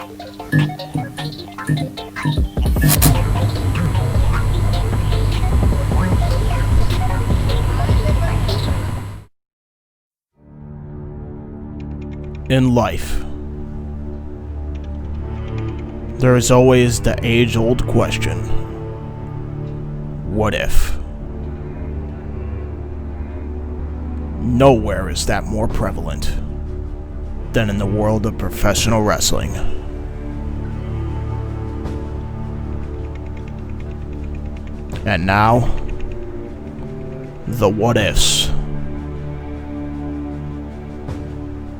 In life, there is always the age-old question, what if? Nowhere is that more prevalent than in the world of professional wrestling. And now, the what ifs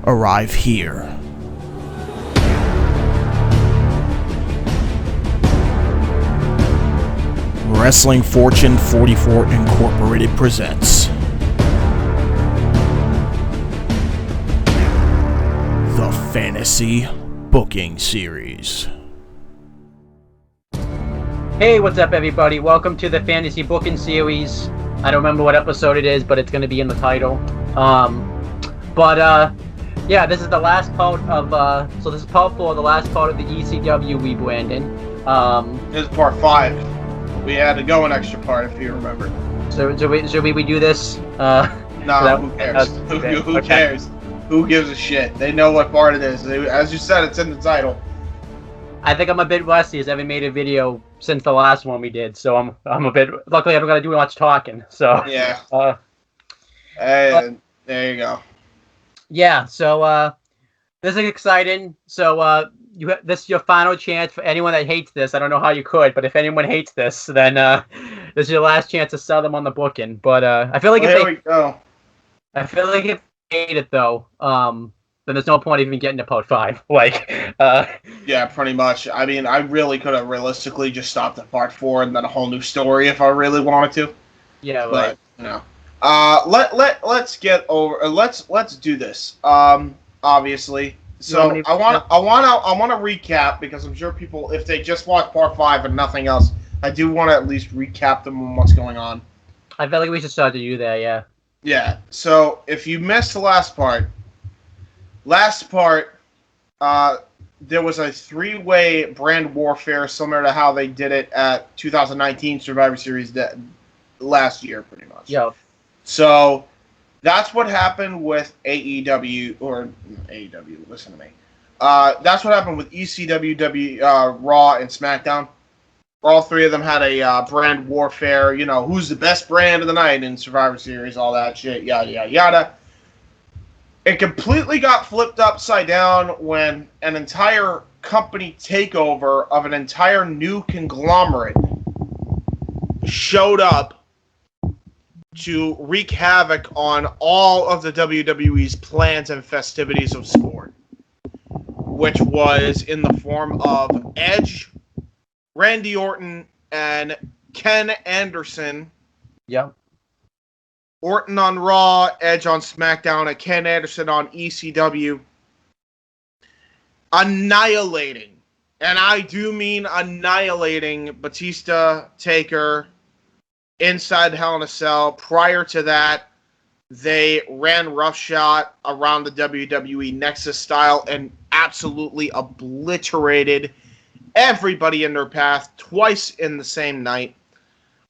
arrive here. Wrestling Fortune 44 Incorporated presents the Fantasy Booking Series. Hey, what's up everybody? Welcome to the Fantasy Booking Series. I don't remember what episode it is, but it's going to be in the title. Yeah, this is the last part of, so this is part 4, the last part of the ECW rebranding. This is part 5. We had to go an extra part, if you remember. So should we redo this? No, who cares? Who cares? Who gives a shit? They know what part it is. As you said, it's in the title. I think I'm a bit rusty, as I haven't made a video since the last one we did, so I'm a bit, luckily I don't gotta do much talking, so. Yeah. And there you go. Yeah, so this is exciting. So this is your final chance for anyone that hates this. I don't know how you could, but if anyone hates this, then this is your last chance to sell them on the booking. But I feel like I feel like if they hate it though, then there's no point even getting to part 5. Yeah, pretty much. I mean, I really could have realistically just stopped at part 4 and then a whole new story if I really wanted to. Yeah, but, right. You know. Let's get over. Let's do this. Obviously. So I want to recap, because I'm sure people, if they just watch part 5 and nothing else, I do want to at least recap them on what's going on. I feel like we should start to do that. Yeah. Yeah. So if you missed the last part, there was a 3-way brand warfare similar to how they did it at 2019 Survivor Series last year, pretty much. Yeah. So that's what happened with AEW, listen to me. That's what happened with ECW, Raw, and SmackDown. All three of them had a brand warfare, who's the best brand of the night in Survivor Series, all that shit, yada, yada, yada. It completely got flipped upside down when an entire company takeover of an entire new conglomerate showed up to wreak havoc on all of the WWE's plans and festivities of sport, which was in the form of Edge, Randy Orton, and Ken Anderson. Yep. Orton on Raw, Edge on SmackDown, and Ken Anderson on ECW, annihilating, and I do mean annihilating, Batista, Taker, inside Hell in a Cell. Prior to that, they ran roughshod around the WWE Nexus style and absolutely obliterated everybody in their path twice in the same night,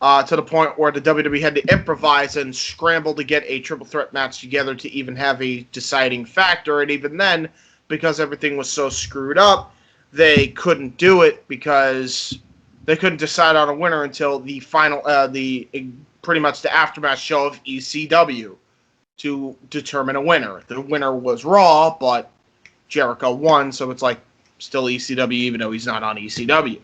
to the point where the WWE had to improvise and scramble to get a triple threat match together to even have a deciding factor. And even then, because everything was so screwed up, they couldn't do it, because they couldn't decide on a winner until the final, pretty much the aftermath show of ECW to determine a winner. The winner was Raw, but Jericho won, so it's like still ECW, even though he's not on ECW.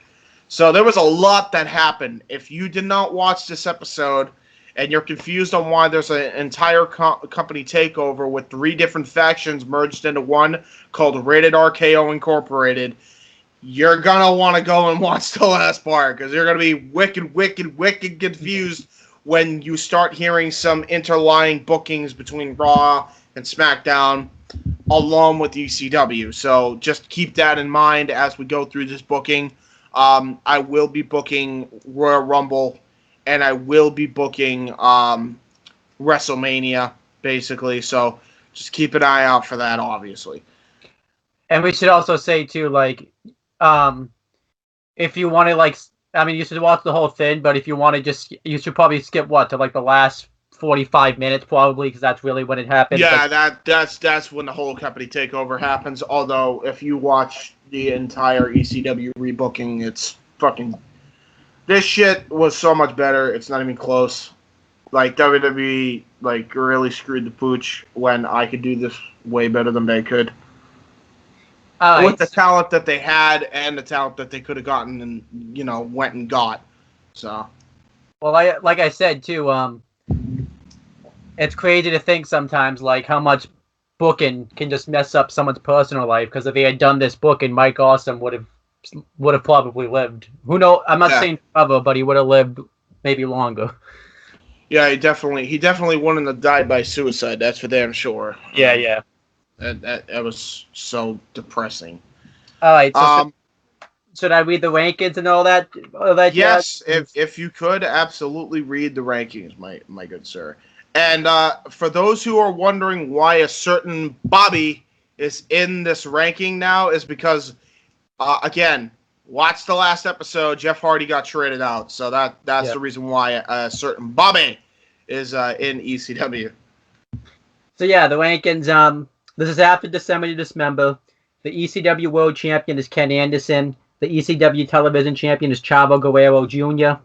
So there was a lot that happened. If you did not watch this episode and you're confused on why there's an entire company takeover with 3 different factions merged into one called Rated RKO Incorporated, you're going to want to go and watch the last part, because you're going to be wicked confused when you start hearing some interlying bookings between Raw and SmackDown along with ECW. So just keep that in mind as we go through this booking. I will be booking Royal Rumble, and I will be booking WrestleMania, basically. So just keep an eye out for that, obviously. And we should also say too, like, if you want to, like, I mean, you should watch the whole thing, but if you want to you should probably skip to like the last 45 minutes probably, because that's really when it happens. Yeah, like, that's when the whole company takeover happens. Although if you watch the entire ECW rebooking, it's fucking. This shit was so much better. It's not even close. Like WWE, like really screwed the pooch when I could do this way better than they could. With the talent that they had and the talent that they could have gotten and went and got. So. Well, like I said too, it's crazy to think sometimes like how much booking can just mess up someone's personal life. Because if they had done this booking, Mike Awesome would have probably lived. Who knows? I'm not saying forever, but he would have lived maybe longer. Yeah, he definitely wouldn't have died by suicide. That's for damn sure. Yeah. That was so depressing. All right. So should I read the rankings and all that? Yes, if you could, absolutely read the rankings, my good sir. And for those who are wondering why a certain Bobby is in this ranking now, is because again, watch the last episode. Jeff Hardy got traded out, so that's the reason why a certain Bobby is in ECW. So yeah, the rankings. This is after December to Dismember. The ECW World Champion is Ken Anderson. The ECW Television Champion is Chavo Guerrero Jr.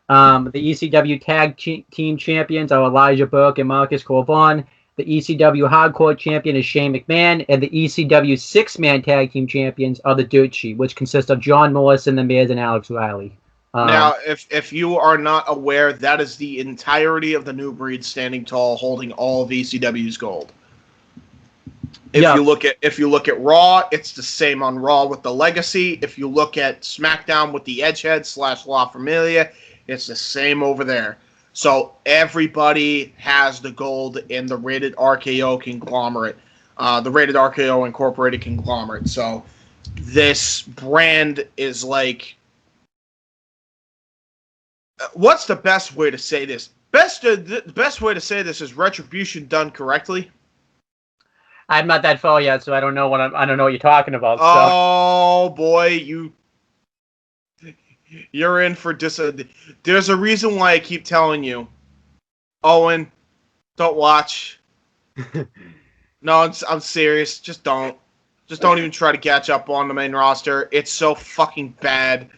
The ECW Tag Team Champions are Elijah Burke and Marcus Corvon. The ECW Hardcore Champion is Shane McMahon. And the ECW Six-Man Tag Team Champions are the Dirt Sheet, which consists of John Morrison, The Miz, and Alex Riley. Now, if you are not aware, that is the entirety of the New Breed standing tall, holding all of ECW's gold. If you look at Raw, it's the same on Raw with the Legacy. If you look at SmackDown with the Edgehead / La Familia, it's the same over there. So everybody has the gold in the Rated RKO conglomerate, the Rated RKO Incorporated conglomerate. So this brand is like, what's the best way to say this? The best way to say this is Retribution done correctly. I'm not that far yet, so I don't know what you're talking about. Oh boy, you're in for There's a reason why I keep telling you, Owen, don't watch. No, I'm serious. Just don't even try to catch up on the main roster. It's so fucking bad.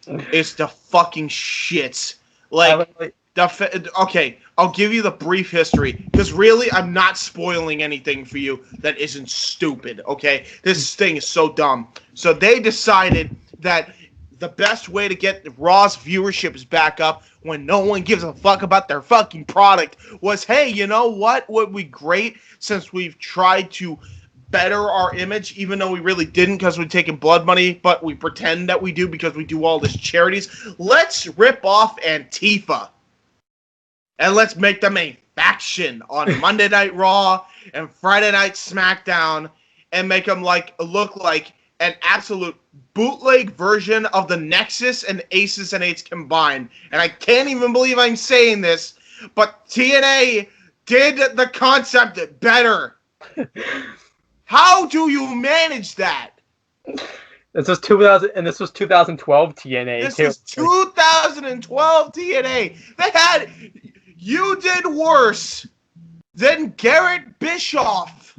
It's the fucking shits. Like okay, I'll give you the brief history, because really, I'm not spoiling anything for you that isn't stupid, okay? This thing is so dumb. So they decided that the best way to get Raw's viewership is back up when no one gives a fuck about their fucking product was, hey, you know what would be great, since we've tried to better our image, even though we really didn't because we're taking blood money, but we pretend that we do because we do all this charities. Let's rip off Antifa. And let's make them a faction on Monday Night Raw and Friday Night SmackDown, and make them look like an absolute bootleg version of the Nexus and Aces and Eights combined. And I can't even believe I'm saying this, but TNA did the concept better. How do you manage that? This was 2000, and this was 2012 TNA. This was 2012 TNA. You did worse than Garrett Bischoff,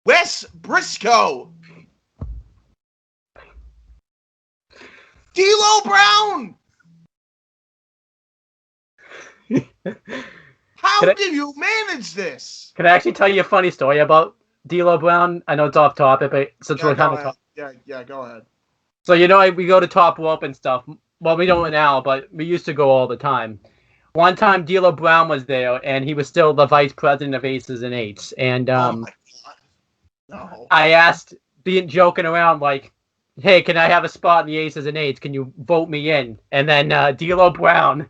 Wes Briscoe, D'Lo Brown. How did you manage this? Can I actually tell you a funny story about D'Lo Brown? I know it's off topic, but since we're kind of yeah, go ahead. So we go to Top Rope and stuff. Well, we don't now, but we used to go all the time. One time, D'Lo Brown was there, and he was still the vice president of Aces and Eights. And oh my God. No. I asked, joking around, like, hey, can I have a spot in the Aces and Eights? Can you vote me in? And then D'Lo Brown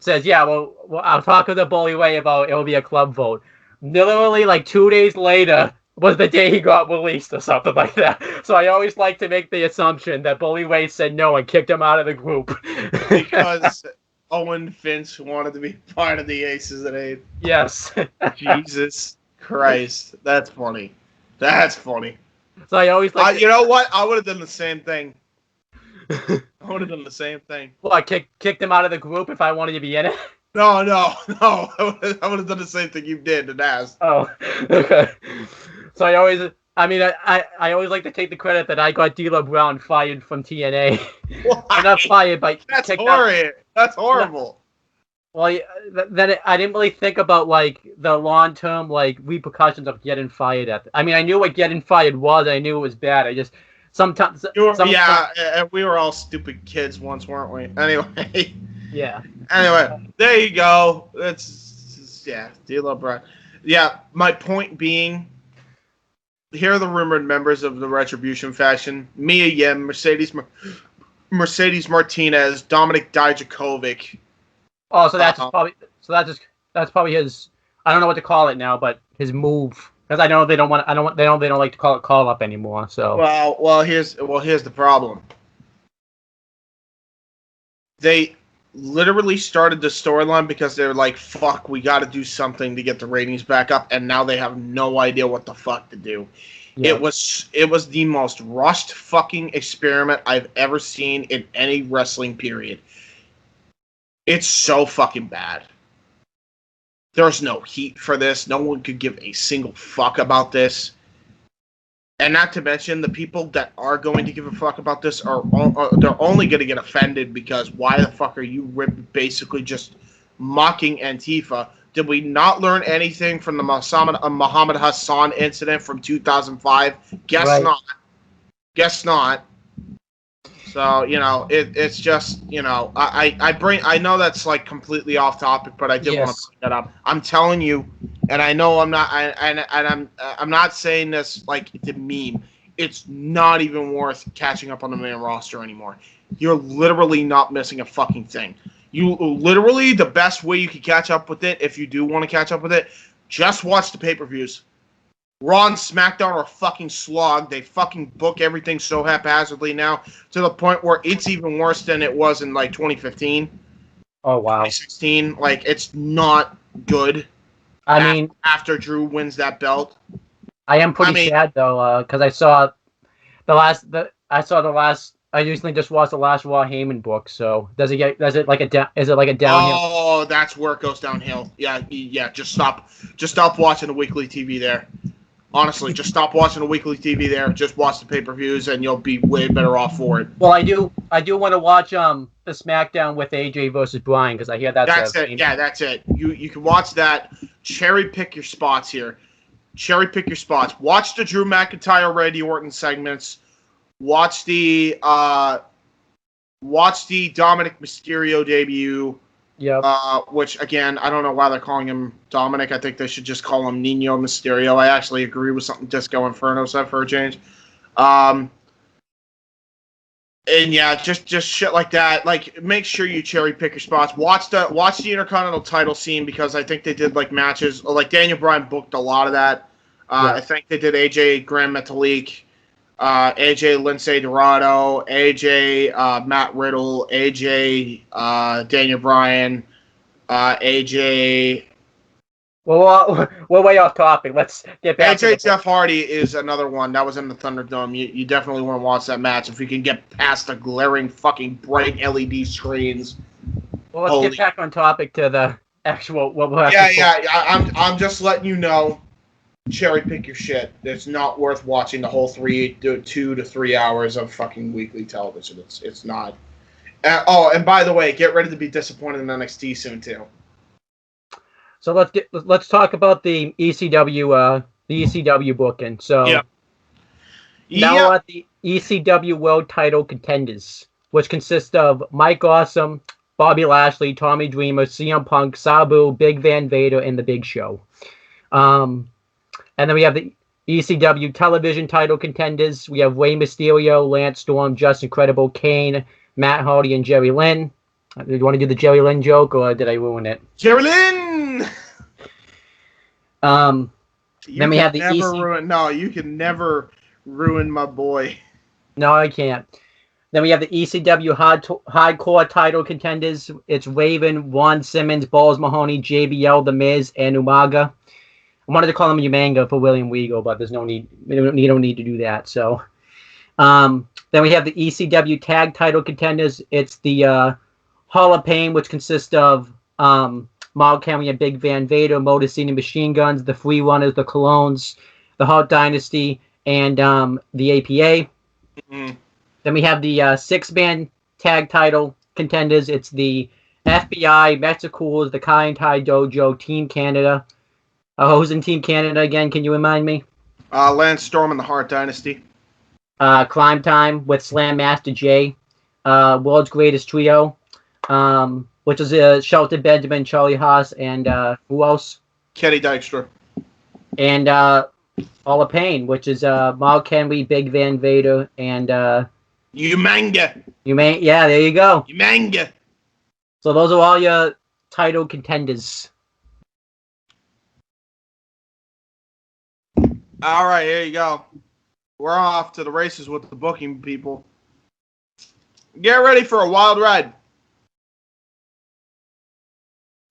says, yeah, well, I'll talk with the Bully Ray about it'll be a club vote. Literally, like 2 days later was the day he got released or something like that. So I always like to make the assumption that Bully Ray said no and kicked him out of the group. Because Owen Finch wanted to be part of the Aces and Eights. Yes. Jesus Christ. That's funny. That's funny. So I always like. You know what? I would have done the same thing. I would have done the same thing. Well, I kicked him out of the group if I wanted to be in it. No. I would have done the same thing you did and asked. Oh, okay. So I always always like to take the credit that I got D'Lo Brown fired from TNA. Why? Not fired, but That's kicked horrible. out. That's horrible. Well, then I didn't really think about like the long-term like repercussions of getting fired I mean, I knew what getting fired was. I knew it was bad. I just sometimes. And we were all stupid kids once, weren't we? Anyway. Yeah. Anyway, there you go. D'Lo Brown. Yeah, my point being, here are the rumored members of the Retribution faction: Mia Yim, Mercedes Martinez, Dominic Dijakovic. Oh, so that's probably his. I don't know what to call it now, but his move, because I know they don't want. They don't like to call it call up anymore. So here's the problem. They literally started the storyline because they're like, fuck, we got to do something to get the ratings back up, and now they have no idea what the fuck to do. Yeah. It was the most rushed fucking experiment I've ever seen in any wrestling period. It's so fucking bad. There's no heat for this. No one could give a single fuck about this. And not to mention, the people that are going to give a fuck about this they're only going to get offended because why the fuck are you basically just mocking Antifa? Did we not learn anything from the Muhammad Hassan incident from 2005? Guess not. Guess not. So, it's just, I know that's like completely off topic, but I did want to bring that up. I'm telling you, and I know I'm not, I'm not saying this like to meme. It's not even worth catching up on the main roster anymore. You're literally not missing a fucking thing. The best way you can catch up with it, if you do want to catch up with it, just watch the pay-per-views. Raw and SmackDown are fucking slog. They fucking book everything so haphazardly now to the point where it's even worse than it was in like 2015. Oh wow. 2016. Like, it's not good. I mean, after Drew wins that belt. I am pretty sad though, because I saw the last. I recently just watched the last Raw Heyman book. So is it like a downhill? Oh, that's where it goes downhill. Yeah. Just stop watching the weekly TV there. Honestly, just stop watching the weekly TV there. Just watch the pay-per-views, and you'll be way better off for it. Well, I do want to watch the SmackDown with AJ versus Bryan because I hear that's it. Yeah, that's it. You can watch that. Cherry pick your spots here. Cherry pick your spots. Watch the Drew McIntyre, Randy Orton segments. Watch the Dominic Mysterio debut. Yeah. Which again, I don't know why they're calling him Dominic. I think they should just call him Nino Mysterio. I actually agree with something Disco Inferno said for a change. And yeah, just shit like that. Like, make sure you cherry pick your spots. Watch the Intercontinental title scene because I think they did like matches. Like Daniel Bryan booked a lot of that. I think they did AJ Grand Metalik, AJ Lindsay Dorado, AJ Matt Riddle, AJ Daniel Bryan, AJ. Well, we're way off topic. Let's get back. AJ Jeff Hardy is another one that was in the Thunderdome. You definitely want to watch that match if you can get past the glaring fucking bright LED screens. Well, let's get back on topic to the actual what we'll have. I'm just letting you know. Cherry pick your shit. It's not worth watching the whole 2 to 3 hours of fucking weekly television. It's not. And by the way, get ready to be disappointed in NXT soon too. So let's talk about the ECW booking. So now at the ECW World Title contenders, which consist of Mike Awesome, Bobby Lashley, Tommy Dreamer, CM Punk, Sabu, Big Van Vader, and The Big Show. And then we have the ECW television title contenders. We have Rey Mysterio, Lance Storm, Justin Credible, Kane, Matt Hardy, and Jerry Lynn. Do you want to do the Jerry Lynn joke, or did I ruin it? Jerry Lynn! Then we have the No, you can never ruin my boy. No, I can't. Then we have the ECW hardcore title contenders. It's Raven, Ron Simmons, Balls Mahoney, JBL, The Miz, and Umaga. I wanted to call him Umanga for William Regal, but there's no need. You don't need to do that. So, then we have the ECW tag title contenders. It's the Hall of Pain, which consists of Mark Henry and Big Van Vader, Motor City Machine Guns, the Free Runners, the Colognes, the Hart Dynasty, and the APA. Mm-hmm. Then we have the six-man tag title contenders. It's the FBI, Mexicools, the Kai and Tai Dojo, Team Canada. Who's in Team Canada again? Can you remind me? Lance Storm and the Hart Dynasty. Climb Time with Slam Master Jay. World's Greatest Trio, which is Shelton Benjamin, Charlie Haas, and who else? Kenny Dykstra. And Hall of Pain, which is Mark Henry, Big Van Vader, and Umanga. Yeah, there you go. Umanga. So those are all your title contenders. All right, here you go. We're off to the races with the booking people. Get ready for a wild ride.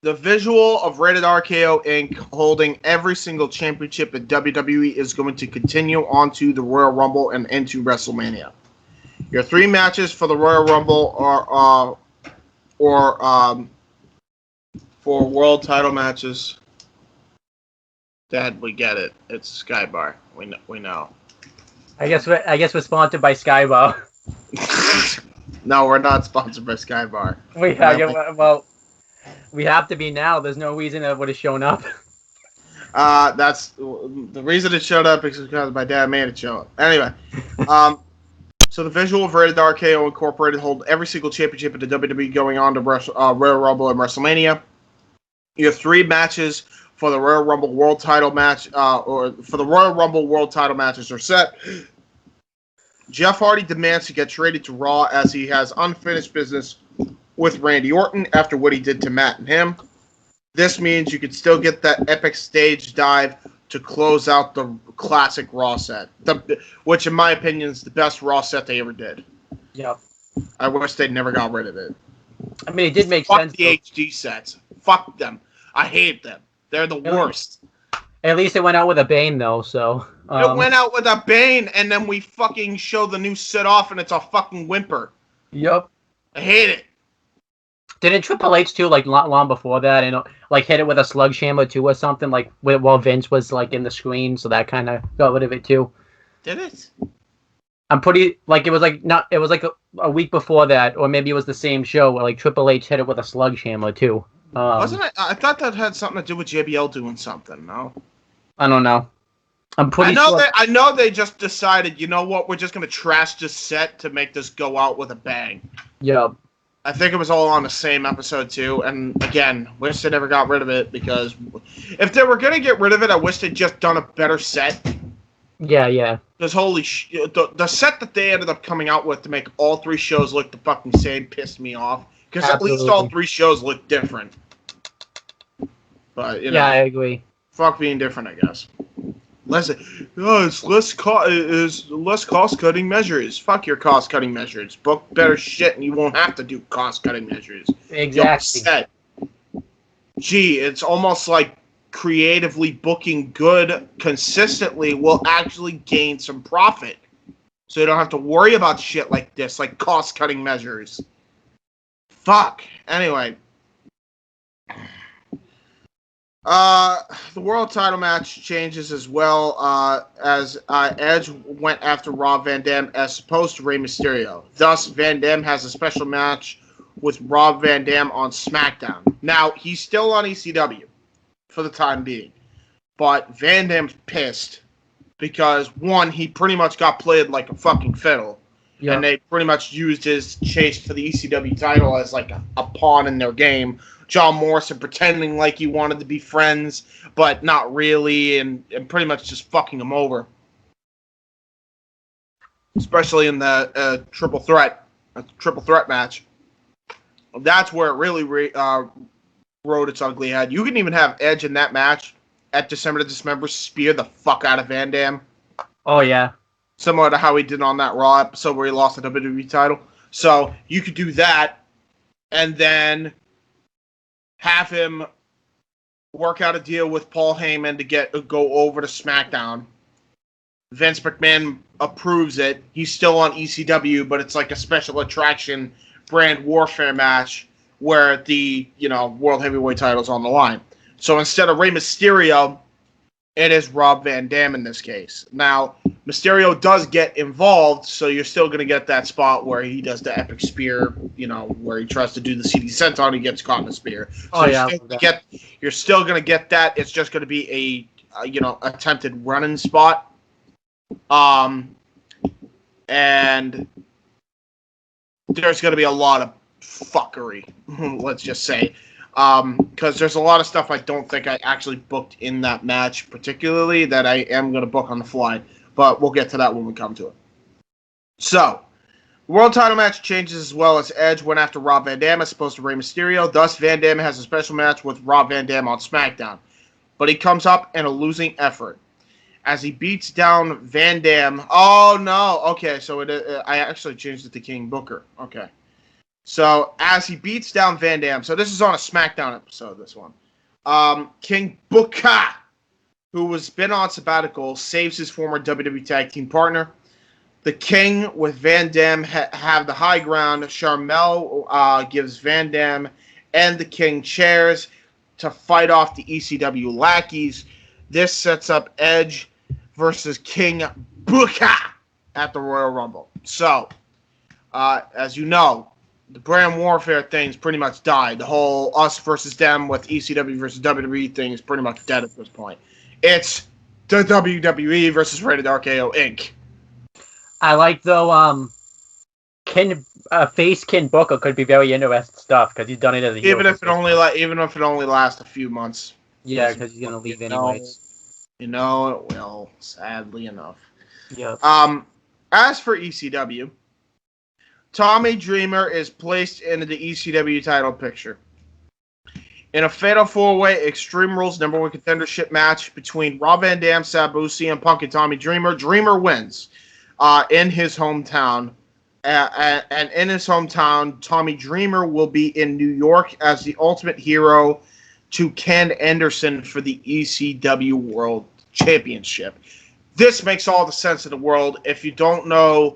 The visual of Rated RKO Inc. holding every single championship in WWE is going to continue onto the Royal Rumble and into WrestleMania. Your three matches for the Royal Rumble are for world title matches. Dad, we get it. It's Skybar. We know. I guess we're sponsored by Skybar. No, we're not sponsored by Skybar. We have to be now. There's no reason it would have shown up. That's the reason it showed up is because my dad made it show up. Anyway, so the visual of Rated RKO Incorporated hold every single championship in the WWE going on to Royal Rumble and WrestleMania. You have three matches for the Royal Rumble World Title match, or for the Royal Rumble World Title matches are set. Jeff Hardy demands to get traded to Raw as he has unfinished business with Randy Orton after what he did to Matt and him. This means you could still get that epic stage dive to close out the classic Raw set, which in my opinion is the best Raw set they ever did. Yep. I wish they never got rid of it. I mean, it did make Fuck sense. Fuck the HD sets. Fuck them. I hate them. They're the worst. At least it went out with a bang, though, so... It went out with a bang, and then we fucking show the new set off, and it's a fucking whimper. Yep. I hate it. Didn't Triple H, too, like, long before that, and, like, hit it with a sledgehammer, too, or something, like, while Vince was, like, in the screen, so that kind of got rid of it, too. Did it? I'm pretty... Like, it was, like, not... It was, like, a week before that, or maybe it was the same show, where, like, Triple H hit it with a sledgehammer, too. Wasn't it? I thought that had something to do with JBL doing something, no? I don't know. I'm pretty sure... I know they just decided, you know what, we're just going to trash this set to make this go out with a bang. Yep. I think it was all on the same episode, too. And, again, wish they never got rid of it, because if they were going to get rid of it, I wish they'd just done a better set. Yeah. Because the set that they ended up coming out with to make all three shows look the fucking same pissed me off. Because at least all three shows look different. But, you know. Yeah, I agree. Fuck being different, I guess. It's less cost-cutting measures. Fuck your cost-cutting measures. Book better shit and you won't have to do cost-cutting measures. Exactly. Gee, it's almost like creatively booking good consistently will actually gain some profit. So you don't have to worry about shit like this, like cost-cutting measures. Fuck. Anyway. The world title match changes as well as Edge went after Rob Van Dam as opposed to Rey Mysterio. Thus, Van Dam has a special match with Rob Van Dam on SmackDown. Now, he's still on ECW for the time being, but Van Dam's pissed because, one, he pretty much got played like a fucking fiddle, and they pretty much used his chase for the ECW title as like a pawn in their game. John Morrison pretending like he wanted to be friends, but not really, and pretty much just fucking him over. Especially in the triple threat match. That's where it really rode its ugly head. You can even have Edge in that match at December to Dismember spear the fuck out of Van Dam. Oh, yeah. Similar to how he did on that Raw episode where he lost the WWE title. So you could do that, and then have him work out a deal with Paul Heyman to go over to SmackDown. Vince McMahon approves it. He's still on ECW, but it's like a special attraction brand warfare match where the World Heavyweight title's on the line. So instead of Rey Mysterio, it is Rob Van Dam in this case. Now, Mysterio does get involved, so you're still going to get that spot where he does the epic spear, where he tries to do the CD senton, he gets caught in the spear. So you're still going to get that. It's just going to be a attempted running spot. And there's going to be a lot of fuckery, let's just say. Because there's a lot of stuff I don't think I actually booked in that match, particularly, that I am going to book on the fly. But we'll get to that when we come to it. So, the world title match changes as well as Edge went after Rob Van Dam as opposed to Rey Mysterio. Thus, Van Dam has a special match with Rob Van Dam on SmackDown. But he comes up in a losing effort. As he beats down Van Dam. Oh, no. Okay, so I actually changed it to King Booker. Okay. So, as he beats down Van Dam. So, this is on a SmackDown episode, this one. King Booker, who has been on sabbatical, saves his former WWE Tag Team partner. The King with Van Dam have the high ground. Sharmell gives Van Dam and the King chairs to fight off the ECW lackeys. This sets up Edge versus King Booker at the Royal Rumble. So, as you know, the brand warfare thing's pretty much died. The whole us versus them with ECW versus WWE thing is pretty much dead at this point. It's the WWE versus Rated RKO Inc. I like, though, face King Booker could be very interesting stuff because he's done it as a heel. Even if it only lasts a few months. Yeah, because he's gonna leave anyways. It will, sadly enough. Yeah. As for ECW, Tommy Dreamer is placed into the ECW title picture. In a Fatal 4-Way Extreme Rules #1 contendership match between Rob Van Dam, Sabu, CM Punk, and Tommy Dreamer, Dreamer wins in his hometown. And in his hometown, Tommy Dreamer will be in New York as the ultimate hero to Ken Anderson for the ECW World Championship. This makes all the sense in the world. If you don't know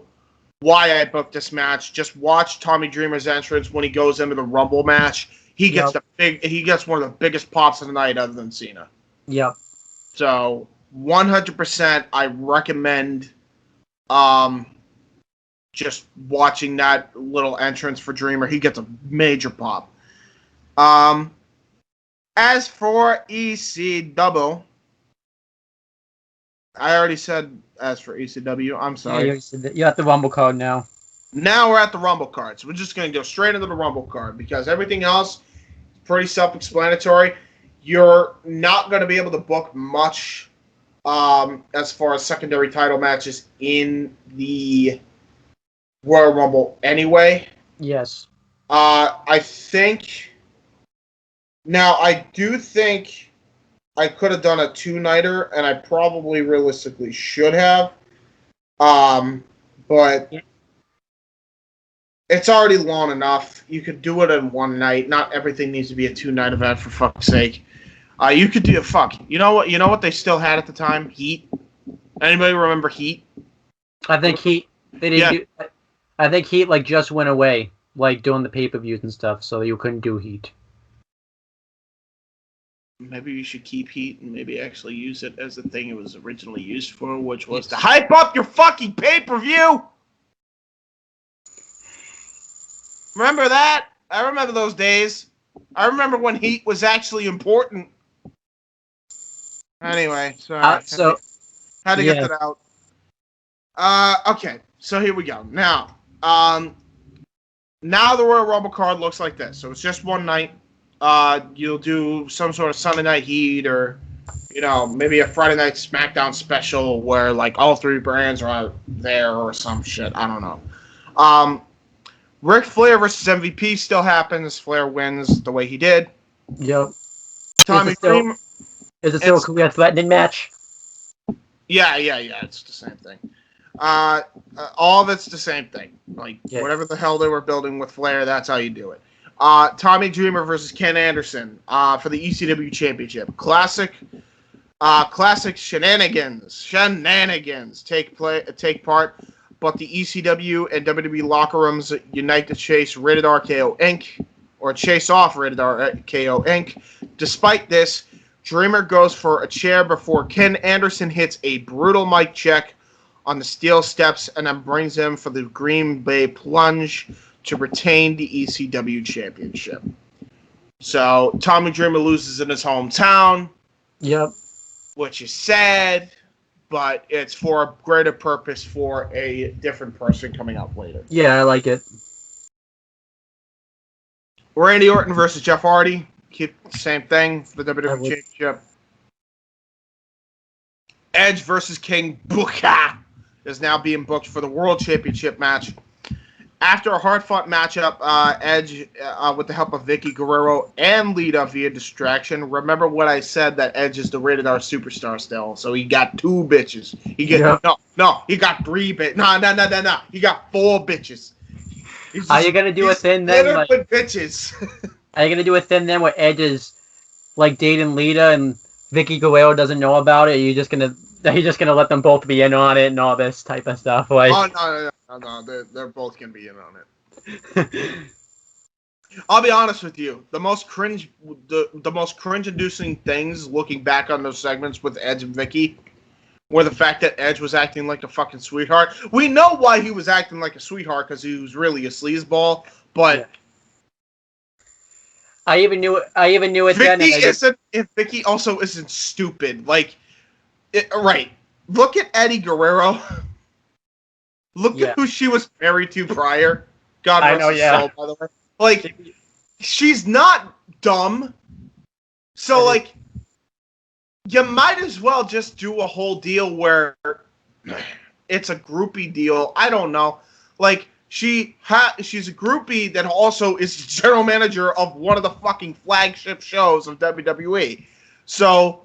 why I booked this match, just watch Tommy Dreamer's entrance when he goes into the Rumble match. He gets one of the biggest pops of the night other than Cena. Yep. So 100% I recommend just watching that little entrance for Dreamer. He gets a major pop. As for ECW, I already said as for ECW. I'm sorry. Yeah, you're at the Rumble card now. Now we're at the Rumble card. So we're just going to go straight into the Rumble card because everything else is pretty self-explanatory. You're not going to be able to book much as far as secondary title matches in the Royal Rumble anyway. Yes. I do think I could have done a two-nighter, and I probably realistically should have. But it's already long enough. You could do it in one night. Not everything needs to be a two-night event, for fuck's sake. You could do You know what they still had at the time? Heat. Anybody remember Heat? I think Heat. They didn't. Yeah. I think Heat just went away, doing the pay-per-views and stuff, so you couldn't do Heat. Maybe you should keep Heat and maybe actually use it as the thing it was originally used for, which was to hype up your fucking pay-per-view! Remember that? I remember those days. I remember when Heat was actually important. Anyway, sorry. Had to get that out. Okay, so here we go. Now the Royal Rumble card looks like this. So it's just one night. You'll do some sort of Sunday Night Heat or, maybe a Friday Night SmackDown special where, all three brands are there or some shit. I don't know. Ric Flair versus MVP still happens. Flair wins the way he did. Yep. Tommy Dreamer. Is it still a career-threatening match? Yeah. It's the same thing. All of it's the same thing. Whatever the hell they were building with Flair, that's how you do it. Tommy Dreamer versus Ken Anderson for the ECW Championship. Classic shenanigans take part, but the ECW and WWE locker rooms unite to chase Rated RKO Inc. or chase off Rated RKO Inc. Despite this, Dreamer goes for a chair before Ken Anderson hits a brutal mic check on the steel steps and then brings him for the Green Bay plunge to retain the ECW Championship. So Tommy Dreamer loses in his hometown. Yep. Which is sad, but it's for a greater purpose for a different person coming up later. Yeah, I like it. Randy Orton versus Jeff Hardy. Keep the same thing for the WWE Championship. Edge versus King Booker is now being booked for the World Championship match. After a hard-fought matchup, Edge, with the help of Vicky Guerrero and Lita via distraction. Remember what I said, that Edge is the Rated R superstar still. So he got 2 bitches. He he got 3 bitches. No. He got 4 bitches. Are you gonna do a thing then? Like, with bitches. Are you gonna do a thing then where Edge is like dating Lita and Vicky Guerrero doesn't know about it? Are you just gonna let them both be in on it and all this type of stuff? Like, no. They're both gonna be in on it. I'll be honest with you. The most cringe-inducing things, looking back on those segments with Edge and Vicky, were the fact that Edge was acting like a fucking sweetheart. We know why he was acting like a sweetheart, because he was really a sleazeball. But yeah. I even knew it then. If Vicky also isn't stupid, like, right? Look at Eddie Guerrero. Look at who she was married to prior. God rest his soul, by the way. Like, she's not dumb. So, like, you might as well just do a whole deal where it's a groupie deal. I don't know. Like, she's a groupie that also is general manager of one of the fucking flagship shows of WWE. So,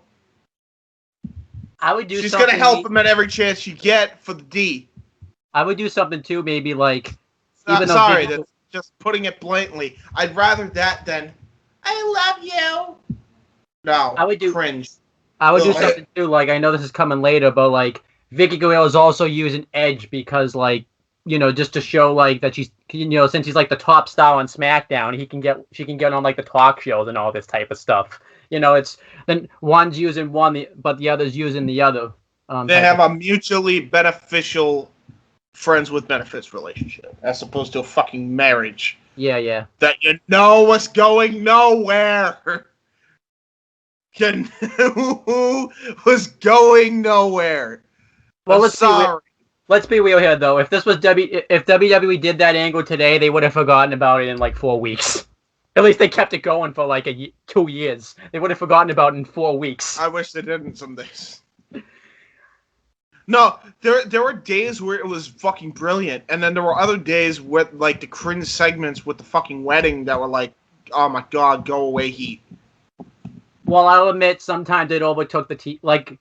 she's going to help him at every chance she get for the D. I would do something too, maybe like. Sorry, that's just putting it blatantly. I'd rather that than I love you. No, I would do cringe. I would do something too. Like, I know this is coming later, but like Vicky Guerrero is also using Edge because, like, just to show like that she's, since he's like the top star on SmackDown, she can get on like the talk shows and all this type of stuff. It's then one's using one, but the other's using the other. They have a mutually beneficial friends with benefits relationship, as opposed to a fucking marriage. Yeah. That was going nowhere. Was going nowhere. Well, let's be real here, though. If this was if WWE did that angle today, they would have forgotten about it in like 4 weeks. At least they kept it going for like 2 years. They would have forgotten about it in 4 weeks. I wish they didn't some days. No, there were days where it was fucking brilliant, and then there were other days with like the cringe segments with the fucking wedding that were like, oh my god, go away, Heat. Well, I'll admit sometimes it overtook the like,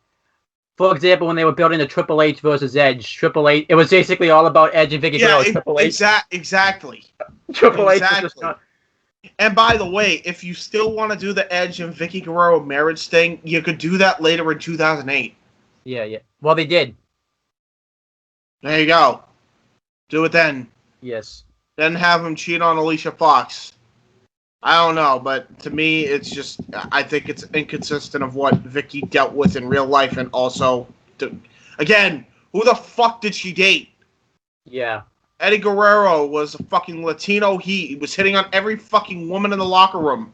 for example, when they were building the Triple H versus Edge, Triple H, it was basically all about Edge and Vicky Guerrero. Triple H. Exactly. Triple H was just not. And by the way, if you still want to do the Edge and Vicky Guerrero marriage thing, you could do that later in 2008. Yeah. Well, they did. There you go. Do it then. Yes. Then have him cheat on Alicia Fox. I don't know, but to me, it's just, I think it's inconsistent of what Vicky dealt with in real life, and also, again, who the fuck did she date? Yeah. Eddie Guerrero was a fucking Latino heat. He was hitting on every fucking woman in the locker room.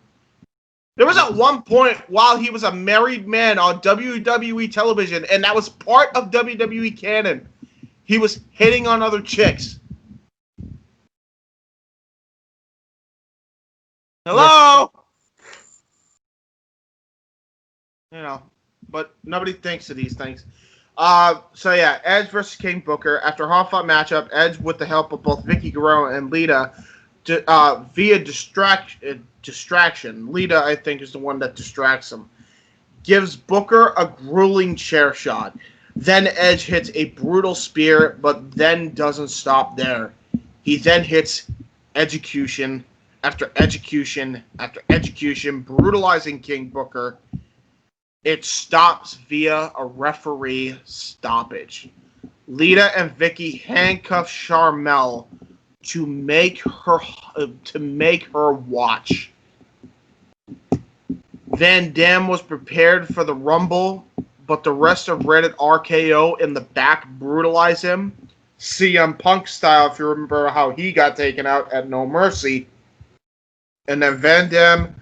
There was at one point while he was a married man on WWE television, and that was part of WWE canon. He was hitting on other chicks. Hello? But nobody thinks of these things. So yeah, Edge versus King Booker. After a hard-fought matchup, Edge, with the help of both Vicky Guerrero and Lita, via distraction. Lita, I think, is the one that distracts him. Gives Booker a grueling chair shot. Then Edge hits a brutal spear, but then doesn't stop there. He then hits execution after execution after execution, brutalizing King Booker. It stops via a referee stoppage. Lita and Vicky handcuff Sharmell to make her watch. Van Dam was prepared for the Rumble, but the rest of Reddit RKO in the back brutalized him. CM Punk style, if you remember how he got taken out at No Mercy. And then Van Dam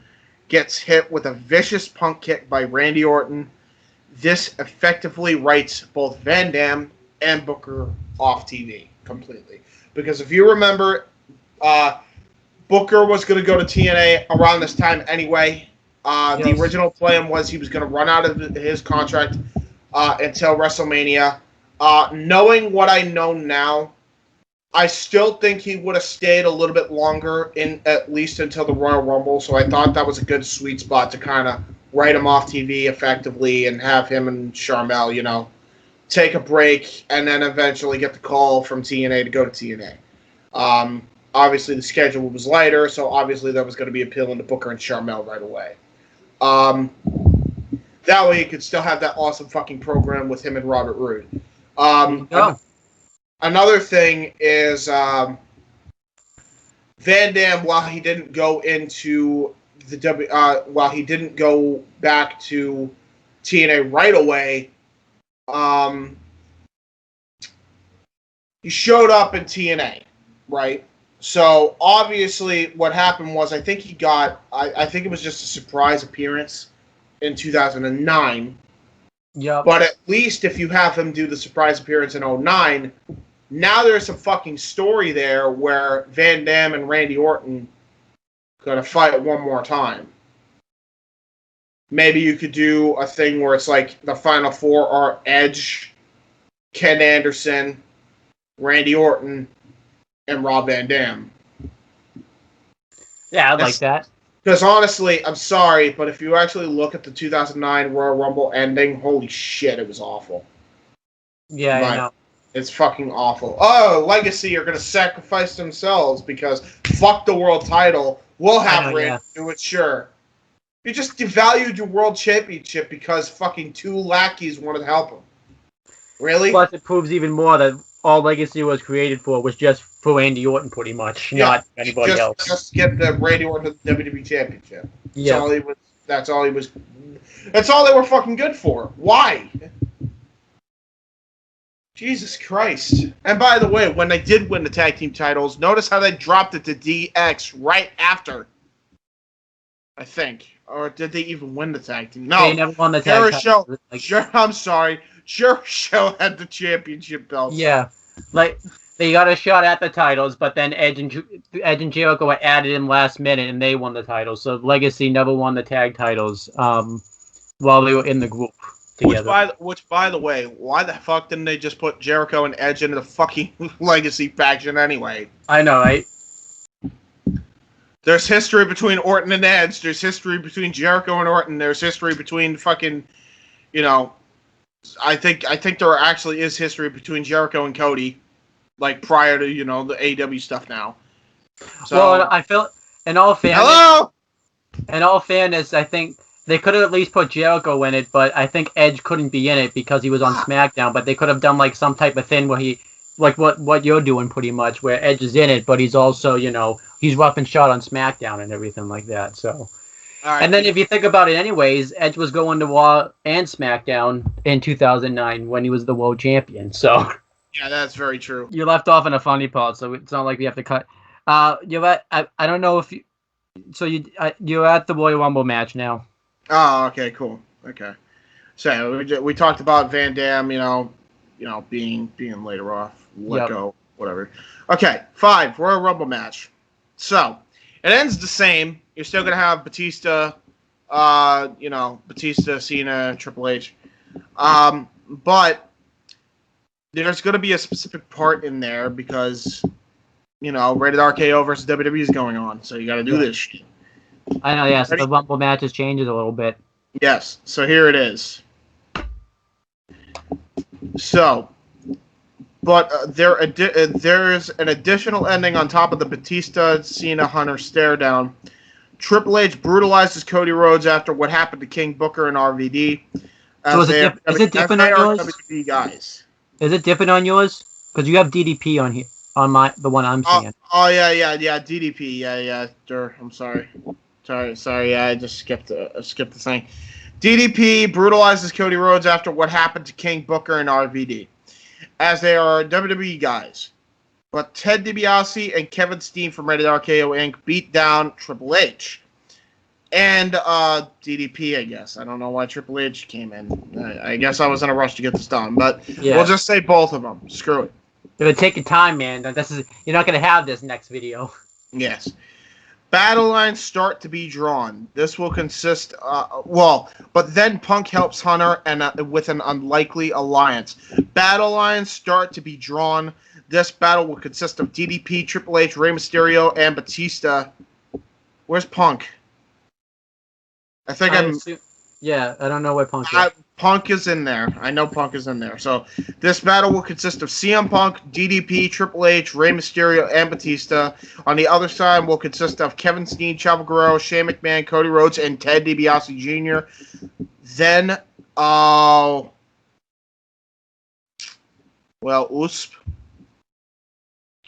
gets hit with a vicious Punk kick by Randy Orton. This effectively writes both Van Dam and Booker off TV completely. Because if you remember, Booker was going to go to TNA around this time anyway. Yes. The original plan was he was going to run out of his contract until WrestleMania. Knowing what I know now, I still think he would have stayed a little bit longer, in at least until the Royal Rumble. So I thought that was a good sweet spot to kind of write him off TV effectively and have him and Sharmell, take a break and then eventually get the call from TNA to go to TNA. Obviously, the schedule was lighter, so obviously that was going to be appealing to Booker and Sharmell right away. That way you could still have that awesome fucking program with him and Robert Roode. Another thing is Van Dam, while he didn't go into while he didn't go back to TNA right away, he showed up in TNA, right? So obviously, what happened was I think it was just a surprise appearance in 2009. Yeah. But at least if you have him do the surprise appearance in 2009, now there's some fucking story there where Van Dam and Randy Orton gonna fight one more time. Maybe you could do a thing where it's like the final four are Edge, Ken Anderson, Randy Orton, and Rob Van Dam. Yeah, I'd like that. Because honestly, I'm sorry, but if you actually look at the 2009 Royal Rumble ending, holy shit, it was awful. Yeah, I know. It's fucking awful. Oh, Legacy are going to sacrifice themselves because fuck the world title. We'll have Randy do it, sure. You just devalued your world championship because fucking two lackeys wanted to help him. Really? Plus, it proves even more that all Legacy was created for was just for Randy Orton, pretty much, not anybody else. Just get the Randy Orton the WWE Championship. Yeah. That's all they were fucking good for. Why? Jesus Christ. And by the way, when they did win the tag team titles, notice how they dropped it to DX right after. I think. Or did they even win the tag team? No. They never won the tag titles. I'm sorry. Jericho had the championship belt. Yeah. Like, they got a shot at the titles, but then Edge and Jericho were added in last minute, and they won the titles. So Legacy never won the tag titles while they were in the group together. Which, by the way, why the fuck didn't they just put Jericho and Edge into the fucking Legacy faction anyway? I know, right? There's history between Orton and Edge. There's history between Jericho and Orton. There's history between fucking, I think there actually is history between Jericho and Cody, like prior to the AEW stuff now. So, well, I feel in all fairness, I think they could have at least put Jericho in it, but I think Edge couldn't be in it because he was on SmackDown. But they could have done like some type of thing where he, like what you're doing pretty much, where Edge is in it, but he's also he's rough and shot on SmackDown and everything like that. So. Right. And then if you think about it anyways, Edge was going to Raw and SmackDown in 2009 when he was the world champion. So yeah, that's very true. You left off in a funny part, so it's not like we have to cut. You're at, I don't know if you... So you're at the Royal Rumble match now. Oh, okay, cool. Okay. So we talked about Van Dam, being later off, let go, whatever. Okay, 5, Royal Rumble match. So it ends the same. You're still going to have Batista, Batista, Cena, Triple H. But there's going to be a specific part in there because, Rated RKO versus WWE is going on. So you got to do this shit. I know, yeah. So the Rumble matches changes a little bit. Yes. So here it is. So, But there's an additional ending on top of the Batista Cena Hunter stare down. Triple H brutalizes Cody Rhodes after what happened to King Booker and RVD. So is it different on yours? WWE guys. Is it different on yours? Because you have DDP on here on the one I'm seeing. Yeah. DDP. Yeah. Sure. I'm sorry. Yeah. I just skipped the thing. DDP brutalizes Cody Rhodes after what happened to King Booker and RVD, as they are WWE guys. But Ted DiBiase and Kevin Steen from Rated RKO Inc. beat down Triple H. And DDP, I guess. I don't know why Triple H came in. I guess I was in a rush to get this done. But We'll just say both of them. Screw it. It would take your time, man. You're not going to have this next video. Yes. Battle lines start to be drawn. This will consist, but then Punk helps Hunter and with an unlikely alliance. Battle lines start to be drawn. This battle will consist of DDP, Triple H, Rey Mysterio, and Batista. Where's Punk? I think Yeah, I don't know where Punk is. Punk is in there. I know Punk is in there. So this battle will consist of CM Punk, DDP, Triple H, Rey Mysterio, and Batista. On the other side will consist of Kevin Steen, Chavo Guerrero, Shane McMahon, Cody Rhodes, and Ted DiBiase Jr. Then, USP.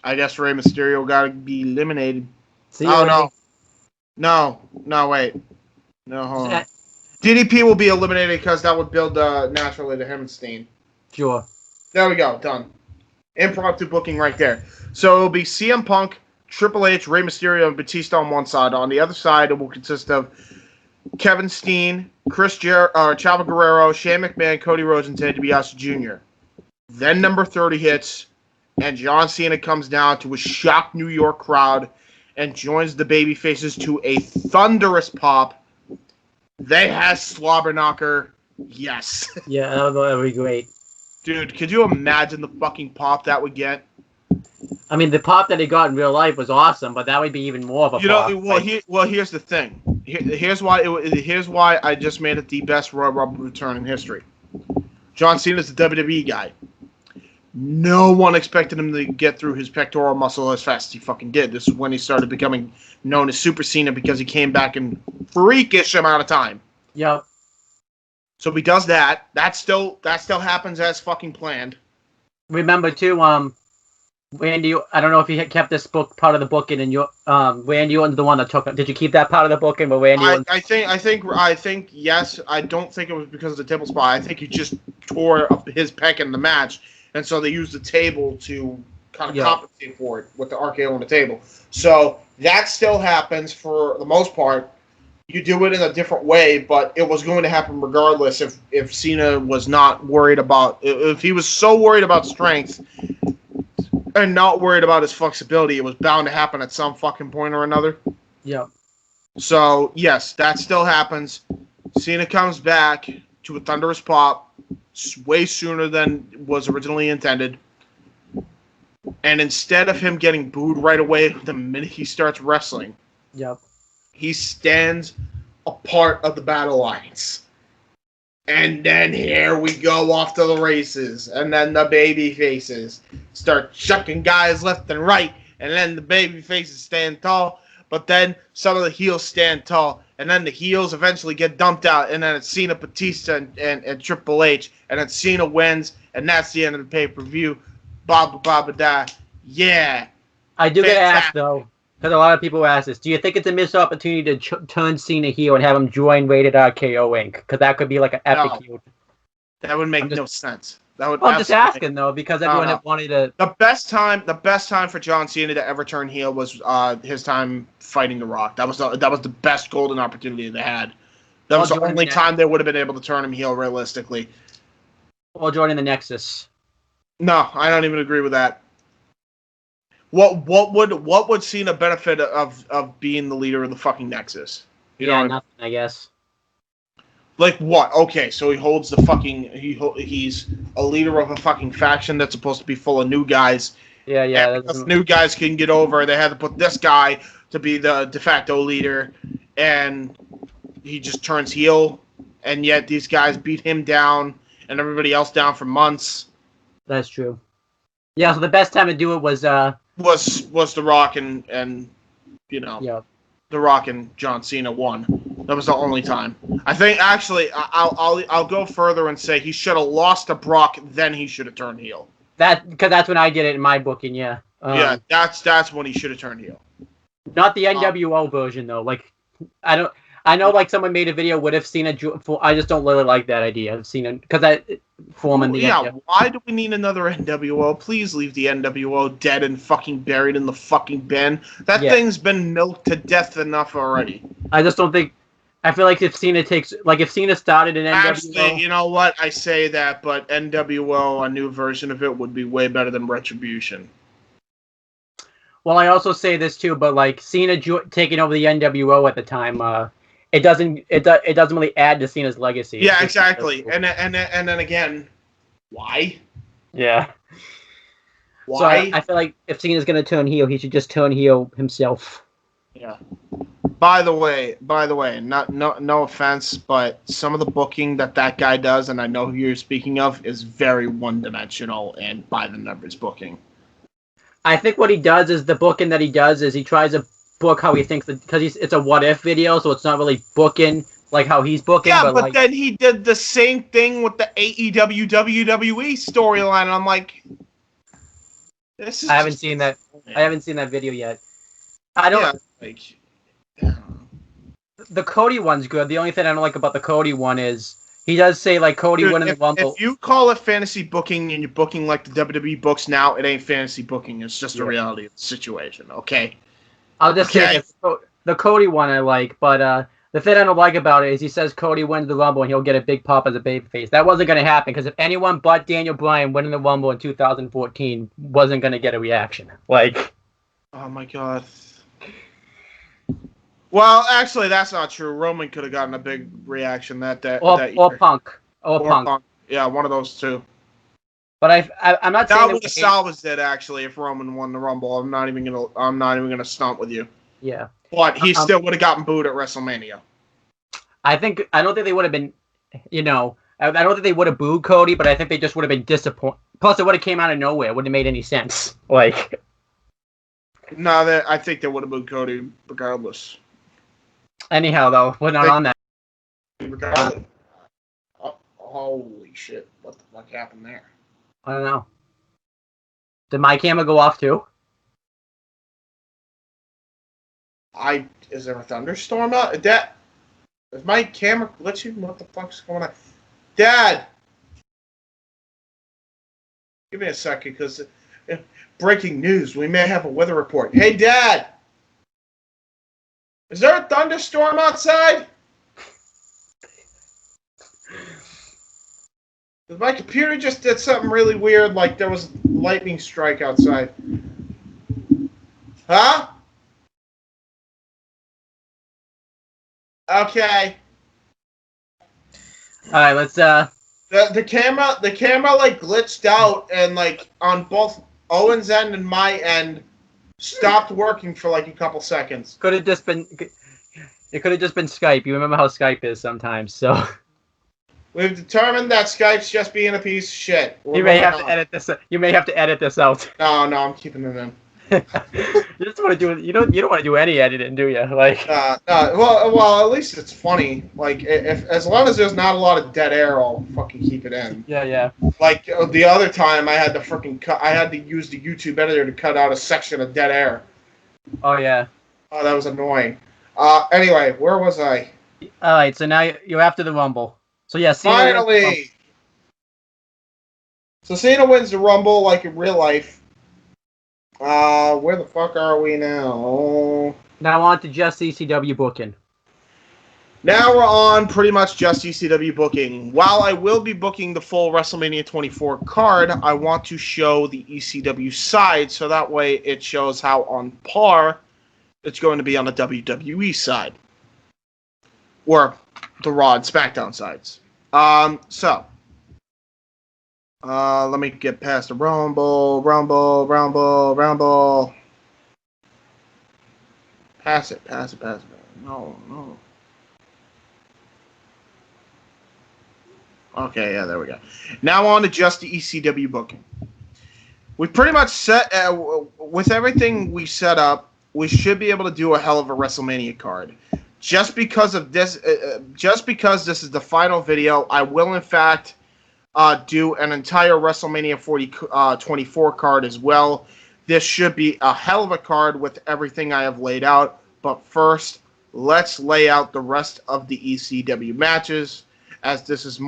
I guess Rey Mysterio got to be eliminated. No, wait. No, hold on. DDP will be eliminated because that would build naturally to him and Steen. Sure. There we go. Done. Impromptu booking right there. So it'll be CM Punk, Triple H, Rey Mysterio, and Batista on one side. On the other side, it will consist of Kevin Steen, Chavo Guerrero, Shane McMahon, Cody Rhodes, and Ted DiBiase Jr. Then number 30 hits, and John Cena comes down to a shocked New York crowd and joins the babyfaces to a thunderous pop. They have Slobber Knocker. Yes. Yeah, that would be great. Dude, could you imagine the fucking pop that would get? I mean, the pop that he got in real life was awesome, but that would be even more of a pop. Here's the thing. Here's why I just made it the best Royal Rumble return in history. John Cena's the WWE guy. No one expected him to get through his pectoral muscle as fast as he fucking did. This is when he started becoming known as Super Cena because he came back in freakish amount of time. Yep. So he does that. That still happens as fucking planned. Remember too, Randy. I don't know if you kept this book part of the booking, and Randy Orton's the one that took it. Did you keep that part of the booking? But Randy Orton... I think yes. I don't think it was because of the table spot. I think he just tore up his pec in the match. And so they used the table to kind of compensate for it with the RKO on the table. So that still happens for the most part. You do it in a different way, but it was going to happen regardless if Cena was not worried about... If he was so worried about strength and not worried about his flexibility, it was bound to happen at some fucking point or another. Yep. So, yes, that still happens. Cena comes back to a thunderous pop way sooner than was originally intended. And instead of him getting booed right away the minute he starts wrestling, he stands a part of the battle lines. And then here we go off to the races. And then the baby faces start chucking guys left and right. And then the baby faces stand tall. But then some of the heels stand tall. And then the heels eventually get dumped out. And then it's Cena, Batista, and Triple H. And then Cena wins. And that's the end of the pay-per-view. Ba-ba-ba-ba-da. Yeah. I do get asked, though, because a lot of people ask this. Do you think it's a missed opportunity to turn Cena heel and have him join Rated RKO Inc.? Because that could be like an epic heel. That would make no sense. I'm just asking, though, because everyone had wanted to... The best time for John Cena to ever turn heel was his time fighting The Rock. That was the best golden opportunity they had. That was the only time they would have been able to turn him heel realistically. Well, joining the Nexus. No, I don't even agree with that. What would Cena benefit of being the leader of the fucking Nexus? You know nothing, I guess. Like what? Okay, so he holds the fucking... He's a leader of a fucking faction that's supposed to be full of new guys. Yeah. And because new guys can get over, they had to put this guy to be the de facto leader, and he just turns heel, and yet these guys beat him down and everybody else down for months. That's true. Yeah, so the best time to do it was Was The Rock and you know, yeah. The Rock and John Cena won. That was the only time. I think actually I'll go further and say he should have lost to Brock, then he should have turned heel. Because that's when I did it in my booking. Yeah. Yeah, that's when he should have turned heel. Not the NWO version though. Like, I don't. I know, like someone made a video. What if Cena? I just don't really like that idea of Cena because I forming the NWO. Why do we need another NWO? Please leave the NWO dead and fucking buried in the fucking bin. That thing's been milked to death enough already. I just don't think. I feel like if Cena started an NWO. Actually, you know what? I say that, but NWO, a new version of it, would be way better than Retribution. Well, I also say this too, but like Cena taking over the NWO at the time, it doesn't really add to Cena's legacy. Yeah, exactly. And then again, why? Yeah. Why? So I feel like if Cena's gonna turn heel, he should just turn heel himself. Yeah. By the way, no offense, but some of the booking that guy does, and I know who you're speaking of, is very one-dimensional and by the numbers booking. I think what he does is the booking that he does is he tries to book how he thinks because it's a what if video, so it's not really booking like how he's booking. Yeah, but like, then he did the same thing with the AEW WWE storyline, and I'm like, this is. I haven't seen that. I haven't seen that video yet. I don't. Yeah, the Cody one's good. The only thing I don't like about the Cody one is he does say like Cody winning the Rumble. If you call it fantasy booking and you're booking like the WWE books now, it ain't fantasy booking. It's just a reality of the situation. Okay. I'll just say this. The Cody one I like, but the thing I don't like about it is he says Cody wins the Rumble and he'll get a big pop as a babyface. That wasn't going to happen because if anyone but Daniel Bryan winning the Rumble in 2014 wasn't going to get a reaction. Like. Oh my God. Well, actually, that's not true. Roman could have gotten a big reaction that year. Or Punk. Or Punk. Yeah, one of those two. But I'm not saying that would have salvaged it actually if Roman won the Rumble. I'm not even gonna stump with you. Yeah. But he still would have gotten booed at WrestleMania. I don't think they would have been, I don't think they would have booed Cody, but I think they just would have been disappointed. Plus, it would have came out of nowhere. It wouldn't have made any sense. Like. No, I think they would have booed Cody regardless. Anyhow, though, we're not on that. Regardless. Holy shit! What the fuck happened there? I don't know. Did my camera go off too? Is there a thunderstorm out? Dad, is my camera glitching? What the fuck's going on? Dad! Give me a second, because breaking news, we may have a weather report. Hey, Dad! Is there a thunderstorm outside? My computer just did something really weird, like there was a lightning strike outside. Huh? Okay. Alright, let's The camera like glitched out and like on both Owen's end and my end stopped working for like a couple seconds. It could have just been Skype. You remember how Skype is sometimes, so we've determined that Skype's just being a piece of shit. You may have to edit this out. No, I'm keeping it in. You just want to do it. You don't want to do any editing, do you? Like. No. Well, at least it's funny. Like, if as long as there's not a lot of dead air, I'll fucking keep it in. Yeah. Like the other time, I had to use the YouTube editor to cut out a section of dead air. Oh yeah. Oh, that was annoying. Anyway, where was I? All right, so now you're after the Rumble. So yeah, finally. So Cena wins the Rumble like in real life. Where the fuck are we now? Now on to just ECW booking. Now we're on pretty much just ECW booking. While I will be booking the full WrestleMania 24 card, I want to show the ECW side so that way it shows how on par it's going to be on the WWE side. Or the Raw and SmackDown sides. Let me get past the Rumble. Pass it. No. Okay, yeah, there we go. Now on to just the ECW booking. we pretty much set with everything we set up. We should be able to do a hell of a WrestleMania card. Just because of this, just because this is the final video, I will in fact do an entire WrestleMania 24 card as well. This should be a hell of a card with everything I have laid out. But first, let's lay out the rest of the ECW matches, as this is the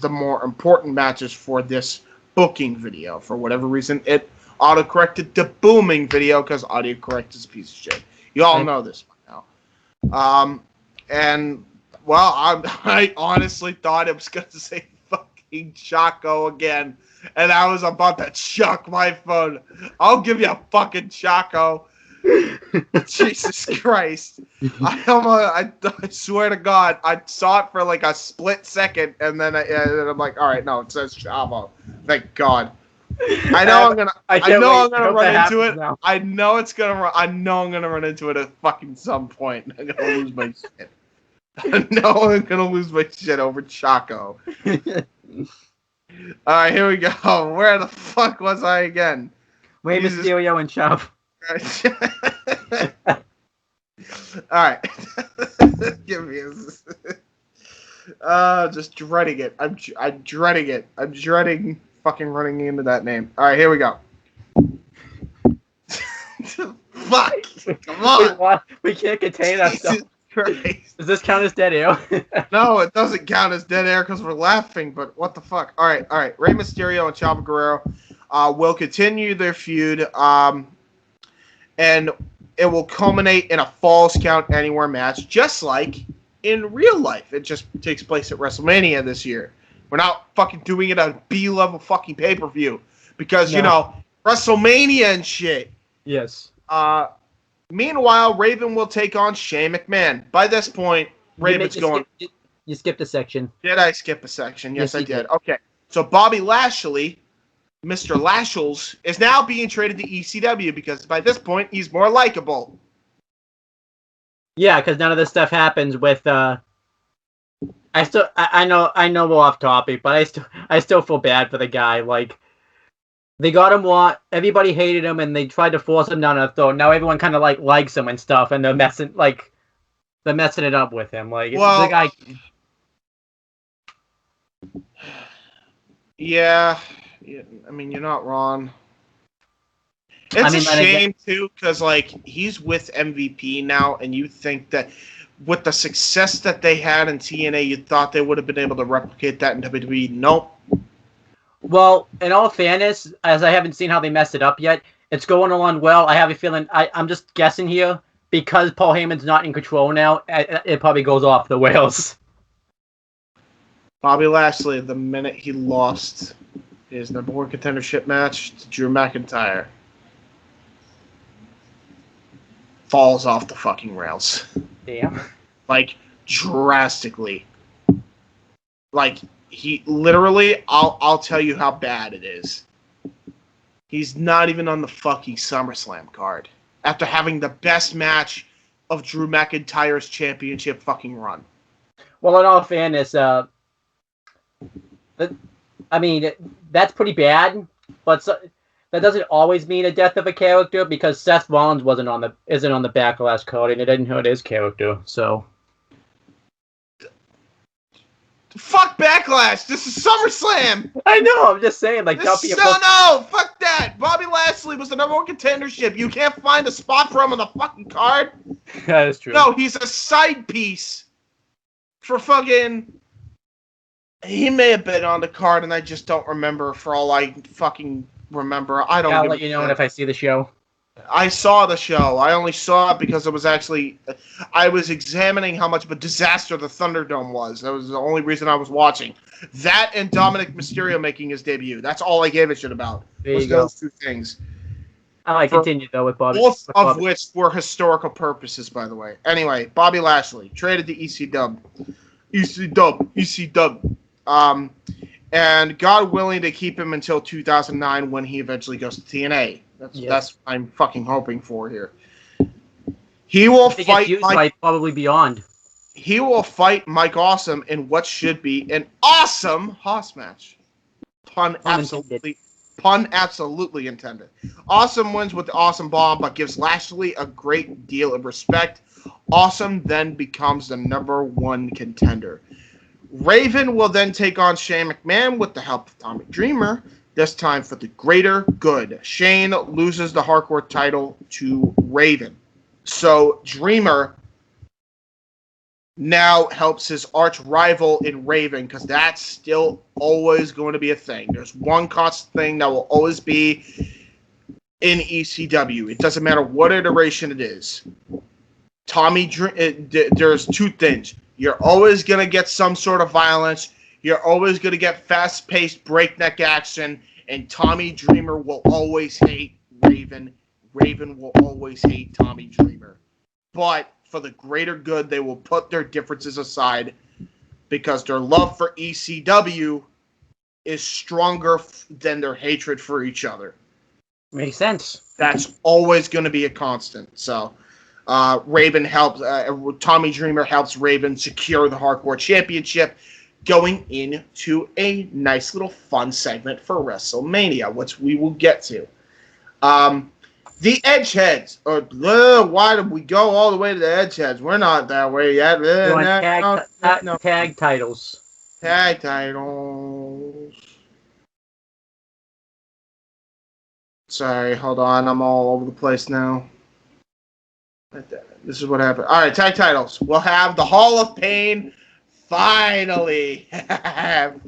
more important matches for this booking video. For whatever reason, it auto-corrected to booming video because autocorrect is a piece of shit. You all know this by now. And well, I honestly thought it was going to say fucking Choco again, and I was about to chuck my phone. I'll give you a fucking Choco. Jesus Christ. I swear to God, I saw it for like a split second, and then I'm like, all right, no, it says Chavo. Thank God. I know I'm gonna run into it. Now. I know I'm gonna run into it at fucking some point. I'm gonna lose my shit. I know I'm gonna lose my shit over Choco. Alright, here we go. Where the fuck was I again? Rey Mysterio and Chavo. Alright. Give me just dreading it. I'm dreading it. I'm dreading fucking running into that name. Alright, here we go. Fuck! Come on! We can't contain ourselves. Christ. Does this count as dead air? No, it doesn't count as dead air because we're laughing, but what the fuck? Alright. Rey Mysterio and Chavo Guerrero will continue their feud, and it will culminate in a Falls Count Anywhere match, just like in real life. It just takes place at WrestleMania this year. We're not fucking doing it on B-level fucking pay-per-view because, you know, WrestleMania and shit. Yes. Meanwhile, Raven will take on Shane McMahon. By this point, Raven's going... You skipped a section. Did I skip a section? Yes, I did. Okay. So Bobby Lashley, Mr. Lashles, is now being traded to ECW because by this point, he's more likable. Yeah, because none of this stuff happens with... I know we're off topic, but I still feel bad for the guy. Like, they got him everybody hated him, and they tried to force him down a throat. Now everyone kind of likes him and stuff, and they're messing it up with him. Like, well, the guy. Yeah, I mean, you're not wrong. It's a shame too, because he's with MVP now, and you think that with the success that they had in TNA, you thought they would have been able to replicate that in WWE. Nope. Well, in all fairness, as I haven't seen how they messed it up yet, it's going along well. I have a feeling, I'm just guessing here, because Paul Heyman's not in control now, it probably goes off the rails. Bobby Lashley, the minute he lost his number one contendership match to Drew McIntyre, falls off the fucking rails. Damn. Drastically. He literally, I'll tell you how bad it is. He's not even on the fucking SummerSlam card after having the best match of Drew McIntyre's championship fucking run. Well, in all fairness, that's pretty bad, but that doesn't always mean a death of a character because Seth Rollins isn't on the Backlash card, and it didn't hurt his character. So. Fuck Backlash! This is SummerSlam! I know, I'm just saying, no, fuck that! Bobby Lashley was the number one contendership. You can't find a spot for him on the fucking card? That is true. No, he's a side piece for fucking... He may have been on the card, and I just don't remember for all I fucking remember. I'll let you know if I see the show. I saw the show. I only saw it because it was actually... I was examining how much of a disaster the Thunderdome was. That was the only reason I was watching. That and Dominic Mysterio making his debut. That's all I gave a shit about. There you go. Those two things. I continue, though, with Bobby. Both of which were historical purposes, by the way. Anyway, Bobby Lashley, traded to ECW. ECW. And God willing to keep him until 2009 when he eventually goes to TNA. That's what I'm fucking hoping for here. He will fight probably beyond. He will fight Mike Awesome in what should be an awesome Haas match. Pun absolutely Pun absolutely intended. Awesome wins with the Awesome Bomb, but gives Lashley a great deal of respect. Awesome then becomes the number one contender. Raven will then take on Shane McMahon with the help of Tommy Dreamer, this time for the greater good. Shane loses the hardcore title to Raven. So Dreamer now helps his arch rival in Raven, because that's still always going to be a thing. There's one constant thing that will always be in ECW. It doesn't matter what iteration it is. There's two things. You're always going to get some sort of violence. You're always going to get fast-paced breakneck action. And Tommy Dreamer will always hate Raven. Raven will always hate Tommy Dreamer. But for the greater good, they will put their differences aside because their love for ECW is stronger than their hatred for each other. Makes sense. That's always going to be a constant. So Raven helps. Tommy Dreamer helps Raven secure the Hardcore Championship, going into a nice little fun segment for WrestleMania, which we will get to. The Edgeheads. Why did we go all the way to the Edgeheads? We're not that way yet. Tag titles. Tag titles. Sorry, hold on. I'm all over the place now. This is what happened. All right, tag titles. We'll have the Hall of Pain. Finally.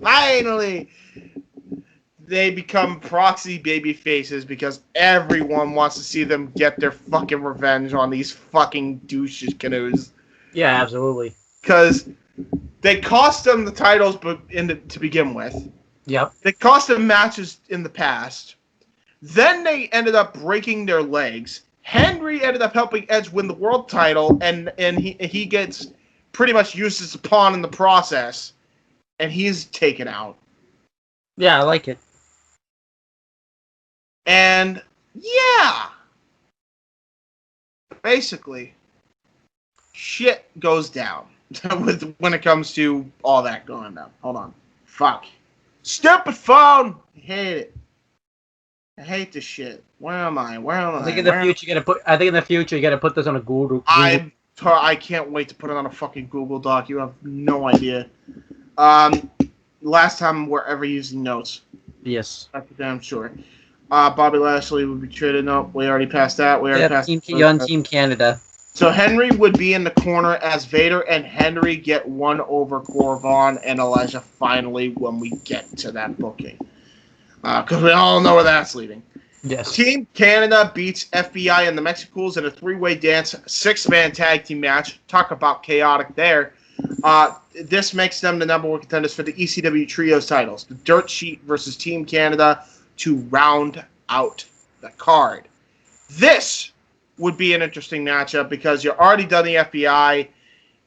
Finally. They become proxy baby faces because everyone wants to see them get their fucking revenge on these fucking douche canoes. Yeah, absolutely. Because they cost them the titles to begin with. Yep. They cost them matches in the past. Then they ended up breaking their legs. Henry ended up helping Edge win the world title, and he gets pretty much used as a pawn in the process, and he's taken out. Yeah, I like it. And yeah, basically, shit goes down when it comes to all that going down. Hold on, fuck, stupid phone. I hate it. I hate this shit. Where am I? I think in the future you gotta put this on a Google. I can't wait to put it on a fucking Google Doc. You have no idea. Last time we're ever using notes. Yes. I'm damn sure. Bobby Lashley would be traded. No, we already passed that. You're on Team Canada. So Henry would be in the corner as Vader, and Henry get one over Corvon and Elijah finally when we get to that booking. Because we all know where that's leading. Yes. Team Canada beats FBI and the Mexicools in a three-way dance, six-man tag team match. Talk about chaotic there. This makes them the number one contenders for the ECW Trios titles. The Dirt Sheet versus Team Canada to round out the card. This would be an interesting matchup because you're already done the FBI.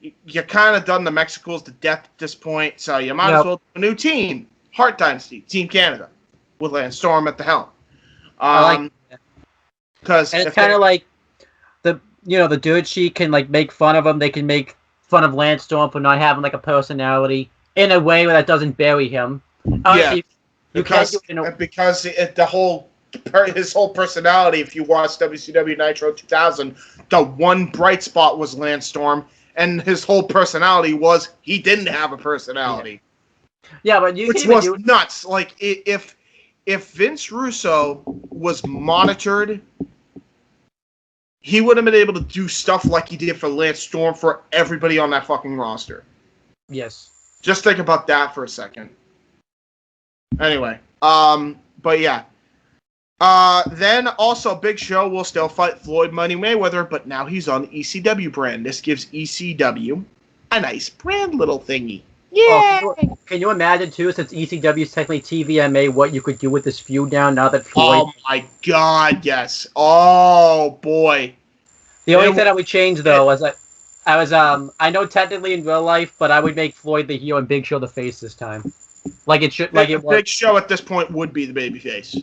You kind of done the Mexicools to death at this point, so you might as well do a new team. Hart Dynasty, Team Canada, with Lance Storm at the helm. I like that. Because it's kind of like the Dirt Sheet can like make fun of him. They can make fun of Lance Storm for not having like a personality in a way that doesn't bury him. Because his whole personality, if you watch WCW Nitro 2000, the one bright spot was Lance Storm, and his whole personality was he didn't have a personality. Yeah, but which was nuts. Like if Vince Russo was monitored, he would have been able to do stuff like he did for Lance Storm for everybody on that fucking roster. Yes. Just think about that for a second. Anyway, but yeah. Then also Big Show will still fight Floyd Money Mayweather, but now he's on the ECW brand. This gives ECW a nice brand little thingy. Yeah. Oh, can you imagine too, since ECW is technically TVMA, what you could do with this feud now that Floyd? Oh my God, yes. Oh boy. The only thing I would change though was I know technically in real life, but I would make Floyd the heel and Big Show the face this time. Like it should. Like it was. Big Show at this point would be the babyface.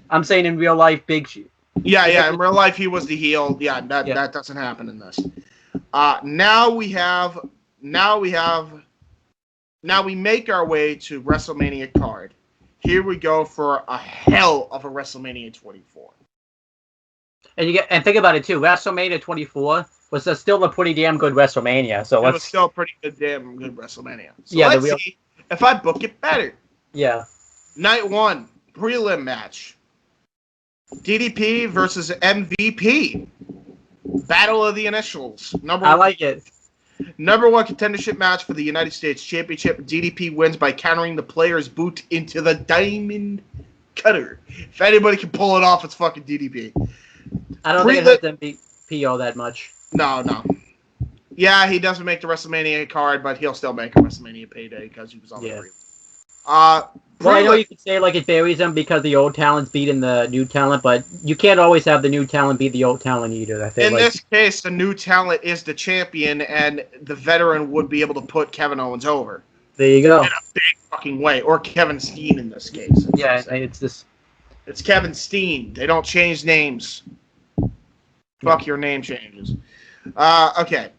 I'm saying in real life, Big Show. Yeah. In real life, he was the heel. Yeah, that doesn't happen in this. Now we make our way to WrestleMania card. here we go for a hell of a WrestleMania 24. And think about it too. WrestleMania 24 was still a pretty damn good WrestleMania. So it was still a pretty damn good WrestleMania. So yeah, let's see if I book it better. Yeah. Night 1, prelim match. DDP versus MVP. Battle of the Initials. I like it. Number 1 contendership match for the United States Championship. DDP wins by countering the player's boot into the Diamond Cutter. If anybody can pull it off, it's fucking DDP. I don't think it hurts MVP all that much. No. Yeah, he doesn't make the WrestleMania card, but he'll still make a WrestleMania payday because he was on the prelim. Well, I know you could say like it buries them because the old talent's beating the new talent, but you can't always have the new talent beat the old talent either. I feel in like. this case, the new talent is the champion, and the veteran would be able to put Kevin Owens over. There you go. In a big fucking way, or Kevin Steen in this case. Yeah, it's this. It's Kevin Steen. They don't change names. Fuck your name changes. Okay.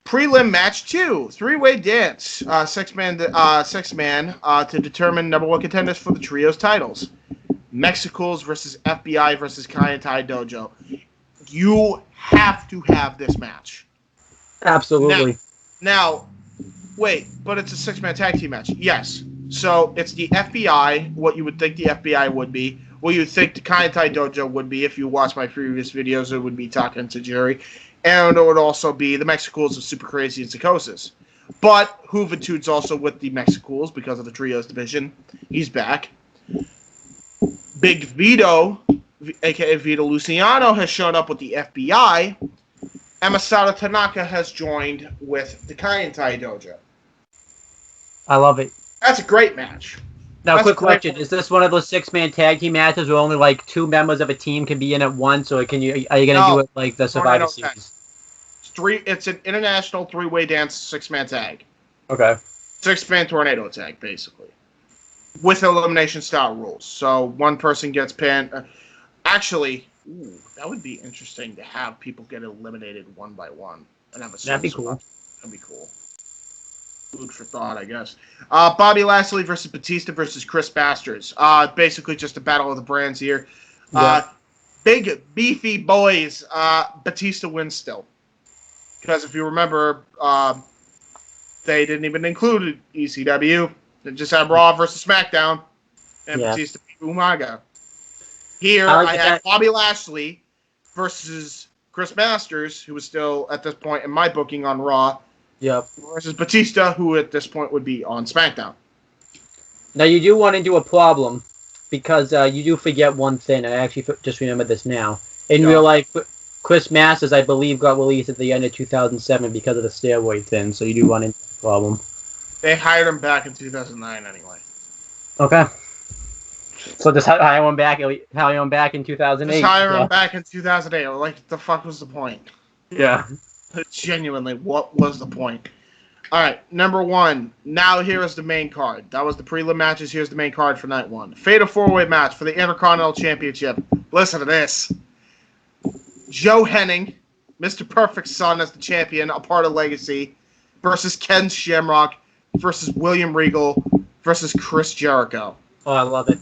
Prelim match 2, 3-way dance, six man to determine number 1 contenders for the trios titles. Mexicals versus FBI versus Kayatai Dojo. You have to have this match. Absolutely. Now, wait, but it's a 6-man tag team match. Yes. So it's the FBI, what you would think the FBI would be. What you would think the Kayatai Dojo would be. If you watch my previous videos, it would be Taka and Tajiri. And it would also be the Mexicools of Super Crazy and Psychosis. But Juventude's also with the Mexicools because of the Trios division. He's back. Big Vito, a.k.a. Vito Luciano, has shown up with the FBI. And Masato Tanaka has joined with the Kayantai Dojo. I love it. That's a great match. Now, That's quick question. Is this one of those 6-man tag team matches where only like 2 members of a team can be in at once, or are you going to do it like the Survivor Series? It's an international 3-way dance 6-man tag. Okay. 6-man tornado tag, basically. With elimination style rules. So one person gets pinned. Actually, that would be interesting to have people get eliminated one by one. And have a That'd be cool. That'd be cool. Food for thought, I guess. Bobby Lashley versus Batista versus Chris Masters. Basically just a battle of the brands here. Big, beefy boys. Batista wins still. Because if you remember, they didn't even include ECW. They just had Raw versus SmackDown. And Batista beat Umaga. Here, I had Bobby Lashley versus Chris Masters, who was still, at this point, in my booking on Raw. Yep. Versus Batista, who at this point would be on SmackDown. Now, you do run into a problem, because you do forget one thing, and I actually just remembered this now. In real life, Chris Masters, I believe, got released at the end of 2007 because of the steroid thing, so you do run into a problem. They hired him back in 2009 anyway. Okay. So just hire him back in 2008. Just hire him back in 2008. Like, the fuck was the point? Yeah. Genuinely, what was the point? All right, number 1. Now here is the main card. That was the prelim matches. Here's the main card for night 1. Fatal 4-way match for the Intercontinental Championship. Listen to this. Joe Hennig, Mr. Perfect's son as the champion, a part of Legacy, versus Ken Shamrock versus William Regal versus Chris Jericho. Oh, I love it.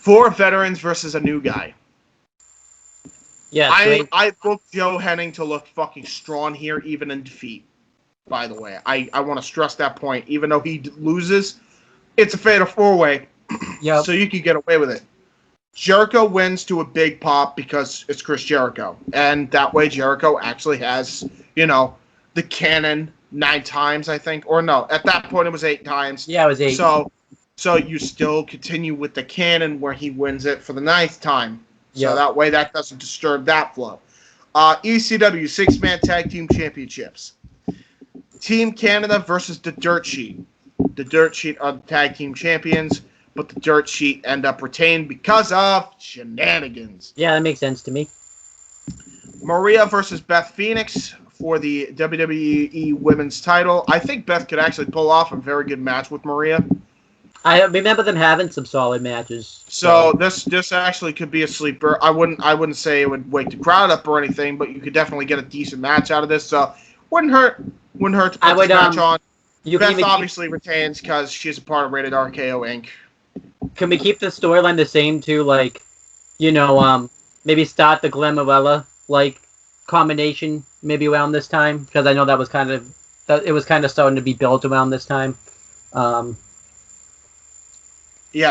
4 veterans versus a new guy. Yeah, I booked Joe Hennig to look fucking strong here, even in defeat. By the way, I want to stress that point. Even though he loses, it's a fatal 4-way, so you can get away with it. Jericho wins to a big pop because it's Chris Jericho, and that way Jericho actually has, the canon 9 times, I think, or no, at that point it was 8 times. Yeah, it was 8. So you still continue with the canon where he wins it for the 9th time. Yeah. So that way that doesn't disturb that flow. ECW 6-man tag team championships. Team Canada versus the Dirt Sheet. The Dirt Sheet are the tag team champions, but the Dirt Sheet end up retained because of shenanigans. Yeah, that makes sense to me. Maria versus Beth Phoenix for the WWE Women's title. I think Beth could actually pull off a very good match with Maria. I remember them having some solid matches. So this actually could be a sleeper. I wouldn't say it would wake the crowd up or anything, but you could definitely get a decent match out of this. So wouldn't hurt to put this match on. Beth obviously retains because she's a part of Rated RKO Inc. Can we keep the storyline the same too? Like, maybe start the Glenn Morella combination maybe around this time, because I know that was kind of starting to be built around this time. Yeah,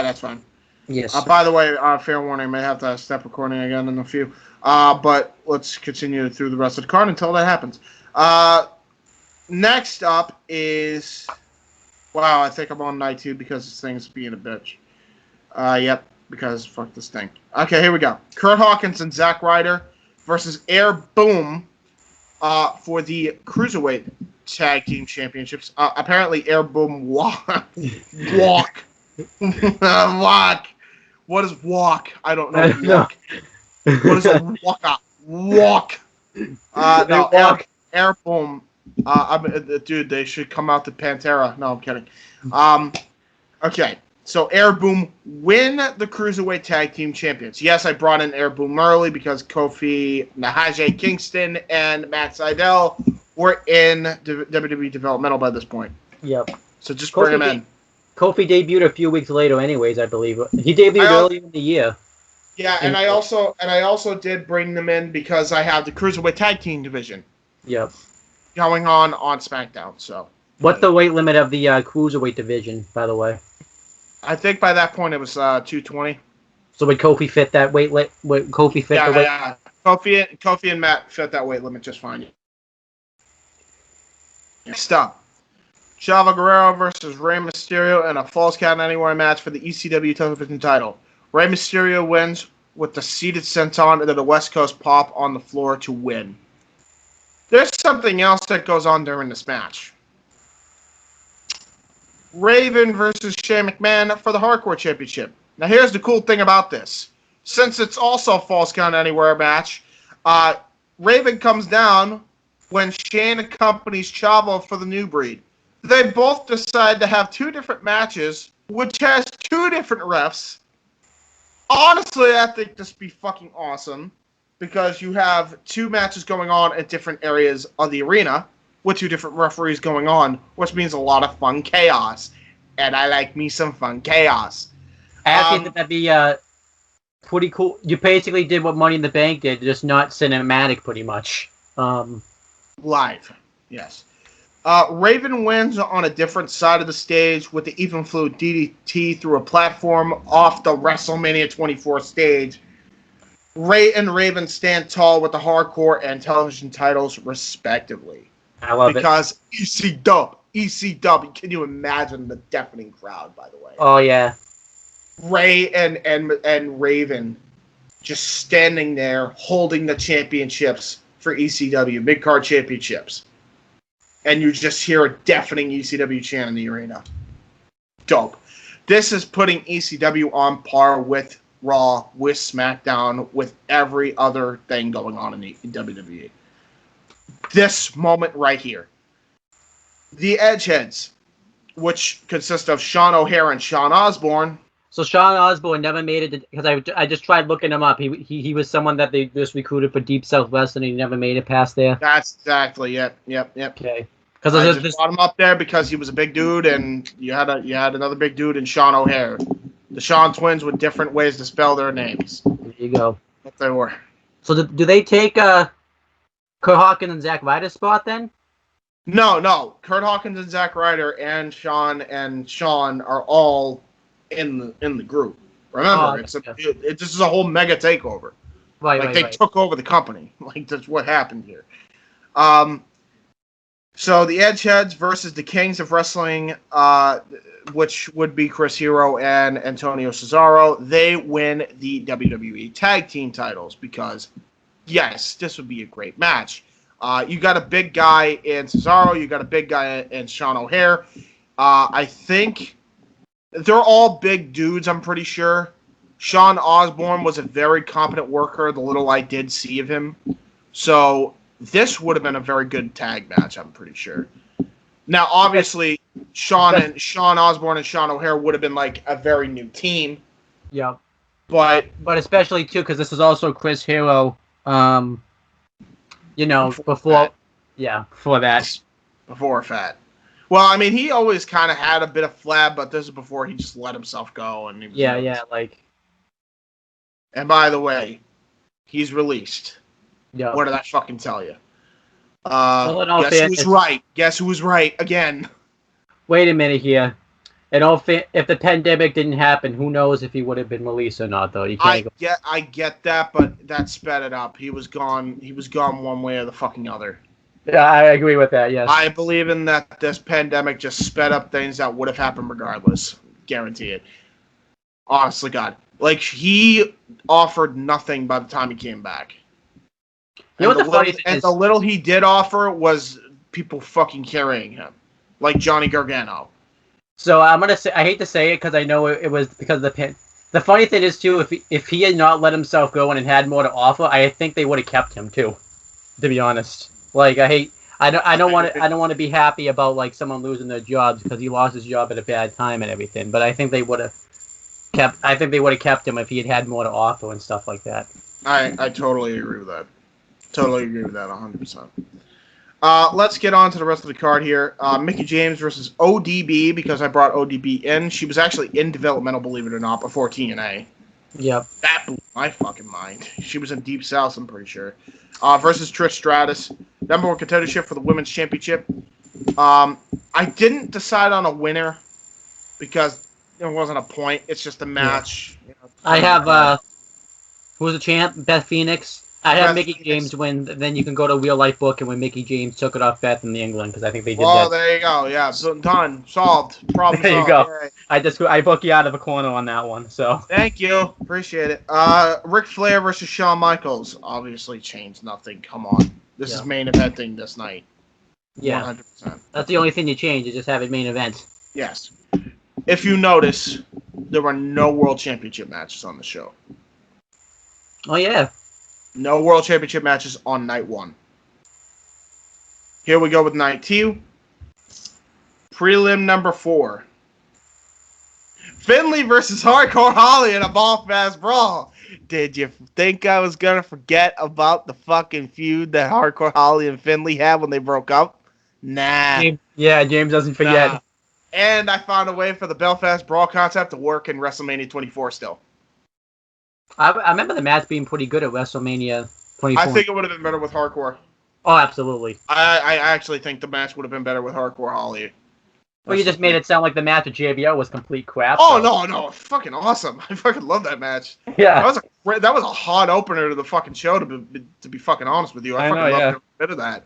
that's fine. Yes. By the way, fair warning, may have to step recording again in a few. But let's continue through the rest of the card until that happens. Next up is... Wow, I think I'm on night 2 because this thing's being a bitch. Yep, because fuck this thing. Okay, here we go. Kurt Hawkins and Zack Ryder versus Air Boom for the Cruiserweight Tag Team Championships. Apparently, Air Boom walk. Walk. What is walk? I don't know. Walk. What is a walk up? Walk. No, walk. Air Boom. Dude, they should come out to Pantera. No, I'm kidding. Okay, so Air Boom win the Cruiserweight Tag Team Champions. Yes, I brought in Air Boom early because Kofi Nahaje Kingston and Matt Sydal were in WWE Developmental by this point. Yep. So just bring them in. Kofi debuted a few weeks later anyways, I believe. He debuted earlier in the year. Yeah, and I also did bring them in because I have the Cruiserweight Tag Team division. Yep. Going on SmackDown, so. What's the weight limit of the Cruiserweight division, by the way? I think by that point it was 220. So would Kofi fit that weight limit? Would Kofi fit the weight? Yeah. Kofi and Matt fit that weight limit just fine. Next up, Chavo Guerrero versus Rey Mysterio in a Falls Count Anywhere match for the ECW television title. Rey Mysterio wins with the seated senton into the West Coast pop on the floor to win. There's something else that goes on during this match. Raven versus Shane McMahon for the Hardcore Championship. Now here's the cool thing about this. Since it's also a Falls Count Anywhere match, Raven comes down when Shane accompanies Chavo for the New Breed. They both decide to have 2 different matches, which has 2 different refs. Honestly, I think this would be fucking awesome, because you have 2 matches going on at different areas of the arena with 2 different referees going on, which means a lot of fun chaos. And I like me some fun chaos. I think that'd be pretty cool. You basically did what Money in the Bank did, just not cinematic, pretty much. Live, yes. Raven wins on a different side of the stage with the Even Flu DDT through a platform off the WrestleMania 24 stage. Ray and Raven stand tall with the hardcore and television titles, respectively. I love because it. Because ECW, can you imagine the deafening crowd, by the way? Oh, yeah. Ray and Raven just standing there holding the championships for ECW, mid-card championships. And you just hear a deafening ECW chant in the arena. Dope. This is putting ECW on par with Raw, with SmackDown, with every other thing going on in WWE. This moment right here. The Edgeheads, which consist of Sean O'Hare and Sean Osborne. So Sean Osborne never made it, because I just tried looking him up. He was someone that they just recruited for Deep Southwest, and he never made it past there. That's exactly it. Yep. Okay. Because I just brought him up there because he was a big dude, and you had another big dude in Sean O'Hare. The Sean twins with different ways to spell their names. There you go. What they were. So do they take Kurt Hawkins and Zack Ryder's spot then? No. Kurt Hawkins and Zack Ryder and Sean are all in the group. Remember, this is a whole mega takeover. Right. They took over the company. Like, that's what happened here. So the Edgeheads versus the Kings of Wrestling, which would be Chris Hero and Antonio Cesaro. They win the WWE Tag Team titles because, yes, this would be a great match. You got a big guy in Cesaro. You got a big guy in Sean O'Hare. I think they're all big dudes, I'm pretty sure. Sean Osborne was a very competent worker, the little I did see of him. So this would have been a very good tag match, I'm pretty sure. Now, obviously, Sean Osborne and Sean O'Hare would have been like a very new team. Yeah. But especially, too, because this is also Chris Hero, before that. Before Fat. Well, I mean, he always kind of had a bit of flab, but this is before he just let himself go. And he was like. And by the way, he's released. Yeah. What did I fucking tell you? Well, in all guess who fairness, was right? Guess who was right again? Wait a minute here. If the pandemic didn't happen, who knows if he would have been released or not? Though you can't. I get that, but that sped it up. He was gone. He was gone one way or the fucking other. Yeah, I agree with that. Yes. I believe in that. This pandemic just sped up things that would have happened regardless. Guarantee it. Honestly, God, like he offered nothing by the time he came back. You know what the funny thing is? The little he did offer was people fucking carrying him, like Johnny Gargano. So I'm gonna say I hate to say it because I know it was because of the. The funny thing is too, if he had not let himself go and had more to offer, I think they would have kept him too. To be honest. Like I don't want to be happy about like someone losing their jobs because he lost his job at a bad time and everything. But I think they would have kept him if he had more to offer and stuff like that. I totally agree with that. Totally agree with that 100%. Let's get on to the rest of the card here. Mickie James versus ODB because I brought ODB in. She was actually in developmental, believe it or not, before TNA. Yep. That blew my fucking mind. She was in Deep South, I'm pretty sure. Versus Trish Stratus. Number 1 contendership for the Women's Championship. I didn't decide on a winner because there wasn't a point. It's just a match. Yeah. I have, who's the champ? Beth Phoenix. I have Mickie James win. Then you can go to Real Life Book and when Mickie James took it off Beth in England because I think they did that. Oh, there you go. Yeah, done. Solved. Problem there solved. You go. Yay. I book you out of a corner on that one. So thank you. Appreciate it. Ric Flair versus Shawn Michaels. Obviously changed nothing. Come on. This is main eventing this night. Yeah. 100%. That's the only thing you change. You just have it main event. Yes. If you notice, there were no World Championship matches on the show. Oh, yeah. No World Championship matches on night 1. Here we go with night 2. Prelim number 4. Finlay versus Hardcore Holly in a ball-fast brawl. Did you think I was going to forget about the fucking feud that Hardcore Holly and Finlay had when they broke up? Nah. James doesn't forget. Nah. And I found a way for the Belfast Brawl concept to work in WrestleMania 24 still. I remember the match being pretty good at WrestleMania 24. I think it would have been better with Hardcore. Oh, absolutely. I actually think the match would have been better with Hardcore Holly. Well, you just made it sound like the match with JBL was complete crap. Oh, no. Fucking awesome. I fucking love that match. Yeah. That was a hot opener to the fucking show, to be fucking honest with you. I fucking loved every bit of that.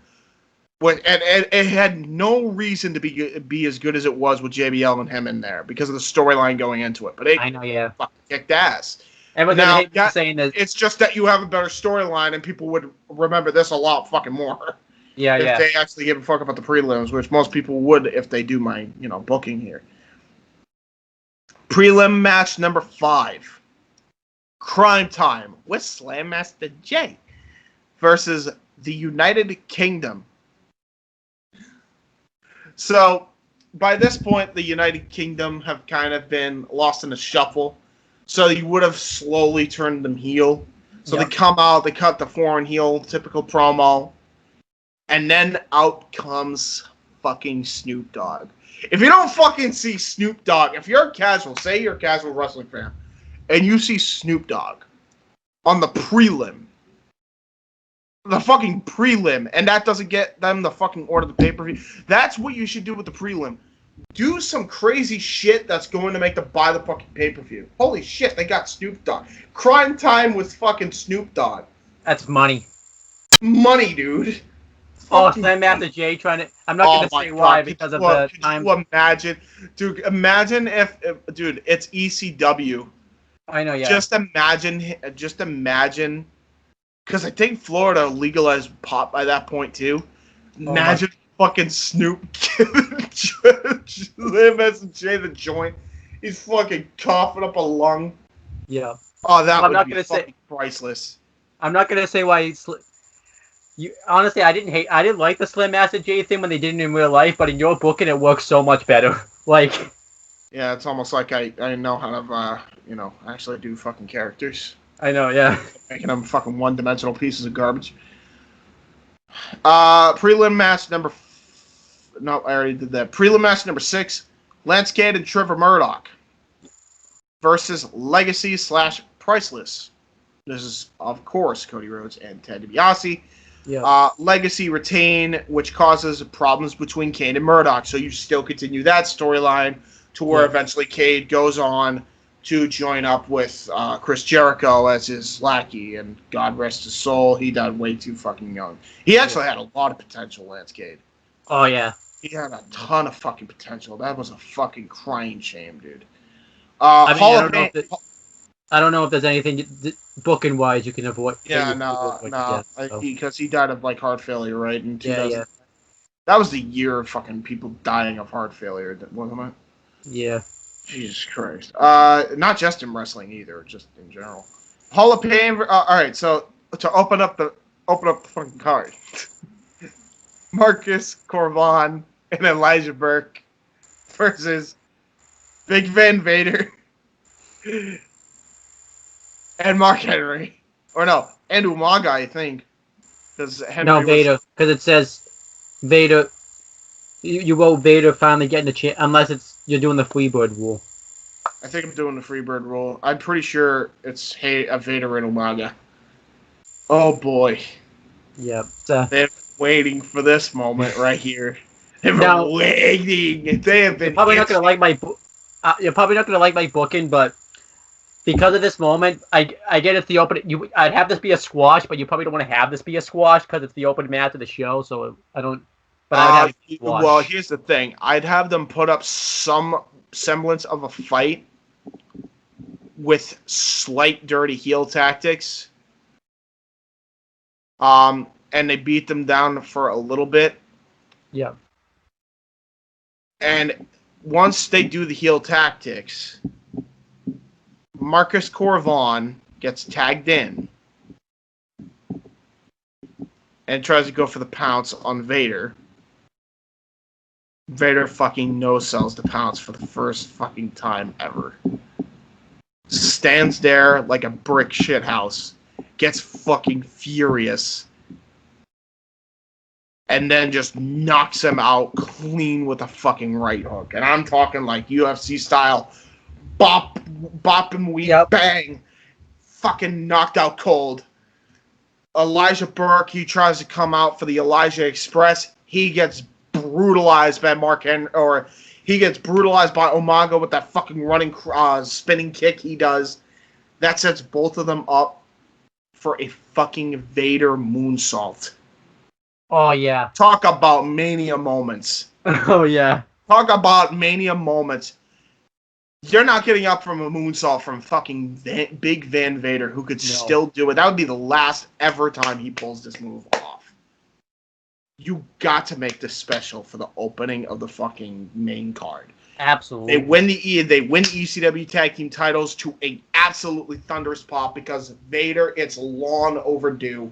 And it had no reason to be as good as it was with JBL and him in there because of the storyline going into it. But it fucking kicked ass. Now, it's just that you have a better storyline and people would remember this a lot fucking more. Yeah, if they actually give a fuck about the prelims, which most people would if they do my, booking here. Prelim match number 5. Crime Time with Slam Master Jay versus the United Kingdom. So, by this point, the United Kingdom have kind of been lost in the shuffle. So you would have slowly turned them heel. So they come out, they cut the foreign heel, typical promo. And then out comes fucking Snoop Dogg. If you don't fucking see Snoop Dogg, if you're say you're a casual wrestling fan, and you see Snoop Dogg on the fucking prelim, and that doesn't get them the fucking order the pay-per-view, that's what you should do with the prelim. Do some crazy shit that's going to make them buy the fucking pay-per-view. Holy shit, they got Snoop Dogg. Crime Time with fucking Snoop Dogg. That's money. Money, dude. Oh, Slam Master Jay trying to... I'm not going to say why because of the time... Could you imagine? Dude, imagine if... Dude, it's ECW. I know, yeah. Just imagine... Because I think Florida legalized pot by that point, too. Imagine fucking Snoop giving Slam Master Jay the joint. He's fucking coughing up a lung. Yeah. Oh, that would be fucking priceless. I'm not going to say why he's... honestly, I didn't like the Slam Master Jay thing when they did it in real life, but in your booking, it works so much better. Like, yeah, it's almost like I know how to, actually do fucking characters. I know, yeah. Making them fucking one-dimensional pieces of garbage. Prelim match no, I already did that. Prelim match number 6, Lance Cade and Trevor Murdoch versus Legacy / Priceless. This is, of course, Cody Rhodes and Ted DiBiase. Yeah. Legacy retain, which causes problems between Cade and Murdoch. So you still continue that storyline to where eventually Cade goes on to join up with Chris Jericho as his lackey. And God rest his soul, he died way too fucking young. He actually had a lot of potential, Lance Cade. Oh, yeah. He had a ton of fucking potential. That was a fucking crying shame, dude. I don't know if there's anything booking wise you can avoid. Yeah, no, because he died of like heart failure, right? In 2000. Yeah. That was the year of fucking people dying of heart failure, wasn't it? Yeah. Jesus Christ. Not just in wrestling either, just in general. Hall of Fame. All right, so to open up the fucking card, Marcus Corvon and Elijah Burke versus Big Van Vader and Mark Henry. Or no, and Umaga, I think. No, Vader, because it says Vader. You vote Vader finally getting the chance, unless you're doing the Freebird rule. I think I'm doing the Freebird rule. I'm pretty sure it's Vader and Umaga. Oh boy. Yep. They've been waiting for this moment right here. They've been waiting. They have been. You're probably not gonna like my. You're probably not gonna like my booking, but because of this moment, I get it's the open. I'd have this be a squash, but you probably don't want to have this be a squash because it's the open match of the show. So I don't. But I would have well, here's the thing. I'd have them put up some semblance of a fight with slight dirty heel tactics. And they beat them down for a little bit. Yeah. And once they do the heel tactics, Marcus Corvon gets tagged in and tries to go for the pounce on Vader. Vader fucking no-sells the pounce for the first fucking time ever. Stands there like a brick shithouse. Gets fucking furious. And then just knocks him out clean with a fucking right hook. And I'm talking like UFC style. Bop, bop and weave, bang. Fucking knocked out cold. Elijah Burke, he tries to come out for the Elijah Express. He gets brutalized by he gets brutalized by Umaga with that fucking running spinning kick he does. That sets both of them up for a fucking Vader moonsault. Oh yeah. Talk about mania moments. Oh yeah. Talk about mania moments. You're not getting up from a moonsault from fucking Big Van Vader, who could still do it. That would be the last ever time he pulls this move off. You got to make this special for the opening of the fucking main card. Absolutely. They win the ECW tag team titles to an absolutely thunderous pop because Vader, it's long overdue.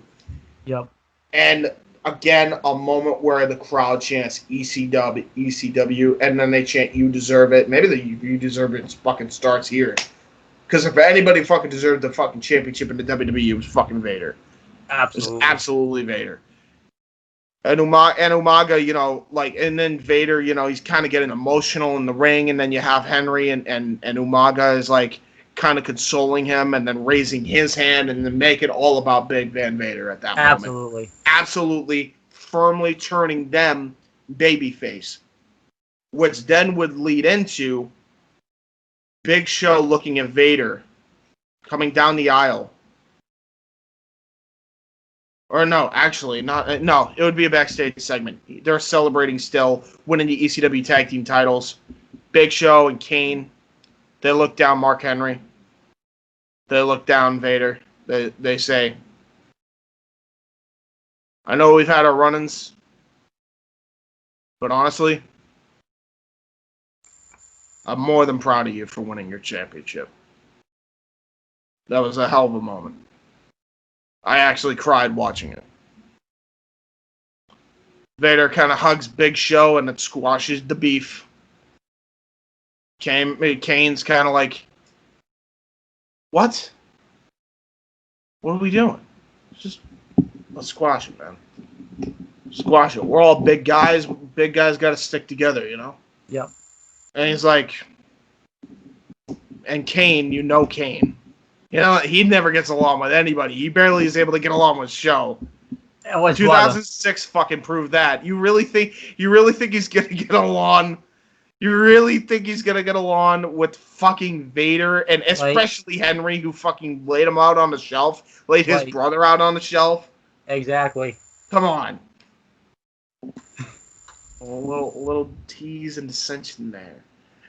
Yep. And again, a moment where the crowd chants ECW, ECW, and then they chant "You deserve it." Maybe the "You deserve it" fucking starts here. Because if anybody fucking deserved the fucking championship in the WWE, it was fucking Vader. Absolutely. It was absolutely Vader. And Umaga, and then Vader, he's kind of getting emotional in the ring, and then you have Henry and Umaga is like kind of consoling him and then raising his hand and then make it all about Big Van Vader at that moment. Absolutely firmly turning them babyface, which then would lead into Big Show looking at Vader coming down the aisle. Or no, actually, not. No, it would be a backstage segment. They're celebrating still, winning the ECW tag team titles. Big Show and Kane, they look down Mark Henry. They look down Vader. They say, I know we've had our run-ins, but honestly, I'm more than proud of you for winning your championship. That was a hell of a moment. I actually cried watching it. Vader kind of hugs Big Show and it squashes the beef. Kane's kind of like, what? What are we doing? Let's squash it, man. Squash it. We're all big guys. Big guys got to stick together, you know? Yep. And he's like, and Kane, Kane. You know, he never gets along with anybody. He barely is able to get along with Show. 2006 fucking proved that. You really think he's gonna get along? You really think he's gonna get along with fucking Vader and especially Henry, who fucking laid him out on the shelf, laid his brother out on the shelf? Exactly. Come on. A little tease and dissension there.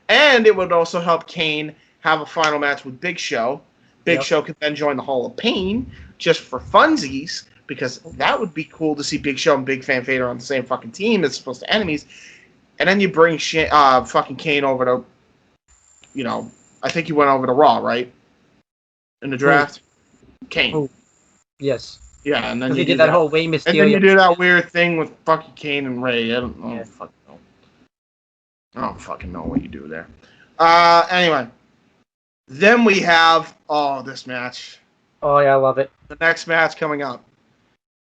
And it would also help Kane have a final match with Big Show. Big Show could then join the Hall of Pain just for funsies, because that would be cool to see Big Show and Big Fan Vader on the same fucking team as opposed to enemies. And then you bring fucking Kane over to, you know, I think he went over to Raw, right? In the draft? Kane. Oh. Yes. Yeah, and then you did that whole Rey Mysterio. And then you do that weird thing with fucking Kane and Ray. I don't fucking know what you do there. Anyway. Then we have, this match. Oh, yeah, I love it. The next match coming up.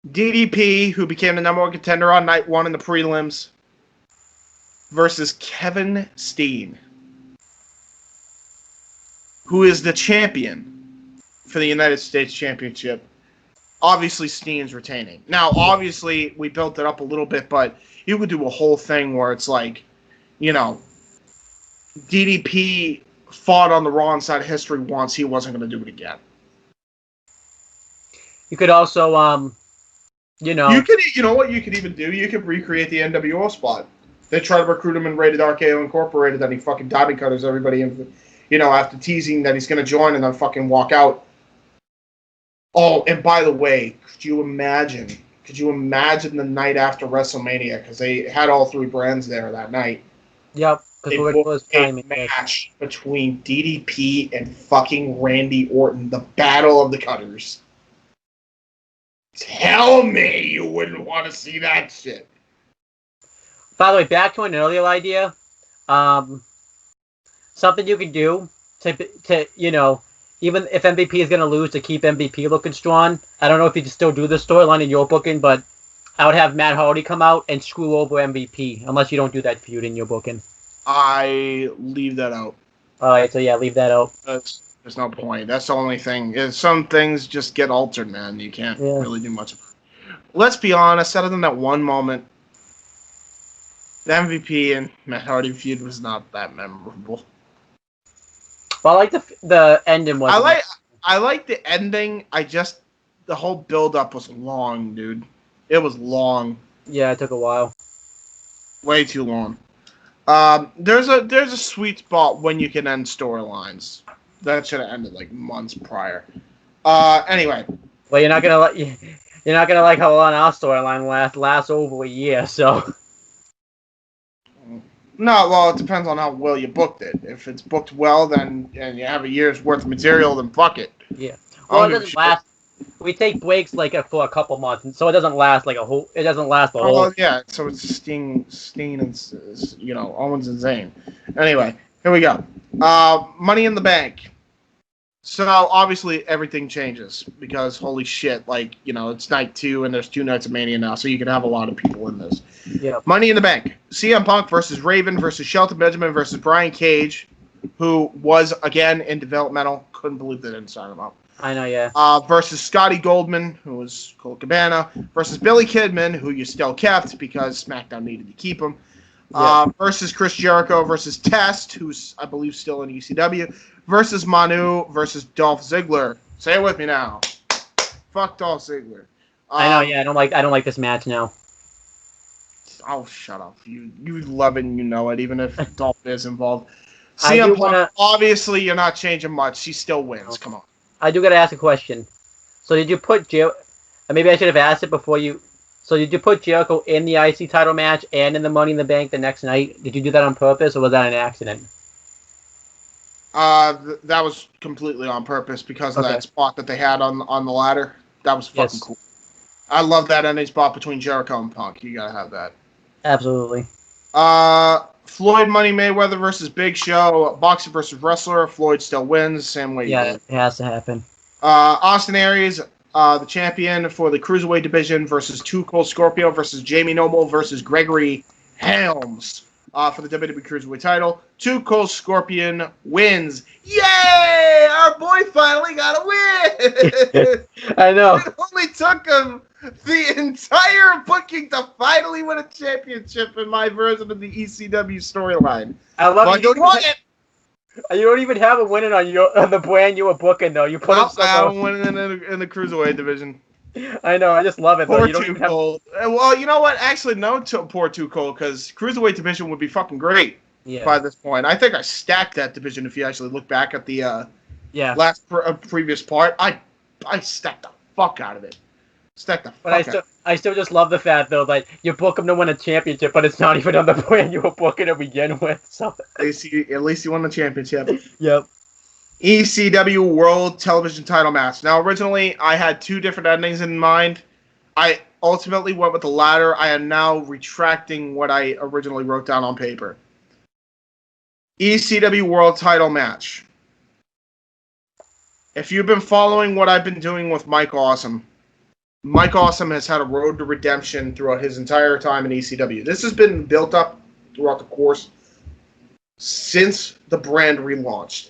DDP, who became the number one contender on night one in the prelims, versus Kevin Steen, who is the champion for the United States Championship. Obviously, Steen's retaining. Now, obviously, we built it up a little bit, but you could do a whole thing where it's like, you know, DDP fought on the wrong side of history once. He wasn't going to do it again. You could also, you know... You know what you could even do? You could recreate the NWO spot. They try to recruit him in Rated RKO Incorporated, then he fucking diamond cutters everybody, after teasing that he's going to join and then fucking walk out. Oh, and by the way, could you imagine the night after WrestleMania? Because they had all three brands there that night. Yep. They booked a match between DDP and fucking Randy Orton, the Battle of the Cutters. Tell me you wouldn't want to see that shit. By the way, back to an earlier idea, something you could do to you know, even if MVP is going to lose, to keep MVP looking strong. I don't know if you can still do this storyline in your booking, but I would have Matt Hardy come out and screw over MVP, unless you don't do that feud in your booking. I leave that out. All right, so yeah, leave that out. There's no point. That's the only thing. Some things just get altered, man. You can't really do much. Let's be honest. Other than that one moment, the MVP and Matt Hardy feud was not that memorable. Well, I like the ending. I like the ending. The whole build up was long, dude. It was long. Yeah, it took a while. Way too long. There's a sweet spot when you can end storylines. That should have ended like months prior. Anyway. Well, you're not gonna like how long our storyline lasts over a year, so. No, well, it depends on how well you booked it. If it's booked well, then and you have a year's worth of material, then fuck it. Yeah. Well, it doesn't last. We take breaks for a couple months, so it doesn't last like a whole. It doesn't last the whole. Oh yeah, so it's Steen and Owens and Zayn. Anyway, here we go. Money in the Bank. So obviously everything changes because holy shit, it's night 2 and there's 2 nights of Mania now, so you can have a lot of people in this. Yeah. Money in the Bank. CM Punk versus Raven versus Shelton Benjamin versus Brian Cage, who was again in developmental. Couldn't believe they didn't sign him up. I know, yeah. Versus Scotty Goldman, who was Colt Cabana, versus Billy Kidman, who you still kept because SmackDown needed to keep him. Yeah. Versus Chris Jericho versus Test, who's I believe still in ECW, versus Manu versus Dolph Ziggler. Say it with me now. Fuck Dolph Ziggler. I know, yeah. I don't like this match now. Oh, shut up. You love it and you know it, even if Dolph is involved. CM Punk, obviously you're not changing much. She still wins. Come on. I do gotta ask a question. So did you put maybe I should have asked it before you. So did you put Jericho in the IC title match and in the Money in the Bank the next night? Did you do that on purpose, or was that an accident? That was completely on purpose because of that spot that they had on the ladder. That was fucking cool. I love that ending spot between Jericho and Punk. You gotta have that. Absolutely. Floyd Money Mayweather versus Big Show. Boxer versus wrestler. Floyd still wins. Same way. Yeah, it has to happen. Austin Aries the champion for the Cruiserweight division versus Too Cold Scorpio versus Jamie Noble versus Gregory Helms for the WWE Cruiserweight title. Too Cold Scorpion wins. Yay! Our boy finally got a win! I know. It only took him the entire booking to finally win a championship in my version of the ECW storyline. I love But you. he won it! You don't even have a winning on the brand you were booking, though. You put him I somewhere. haven't won in the Cruiserweight division. I know. I just love it, though. Poor You don't Too even have. Cold. Well, you know what? Actually, no, poor Too Cold, because Cruiserweight division would be fucking great by this point. I think I stacked that division if you actually look back at the previous part. I stacked the fuck out of it. Stacked the fuck But out of it. I still just love the fact, though, like, you book him to win a championship, but it's not even on the brand you were booking to begin with. So. At least you won the championship. Yep. ECW World Television Title match. Now, originally, I had two different endings in mind. I ultimately went with the latter. I am now retracting what I originally wrote down on paper. ECW World Title match. If you've been following what I've been doing with Mike Awesome has had a road to redemption throughout his entire time in ECW. This has been built up throughout the course since the brand relaunched.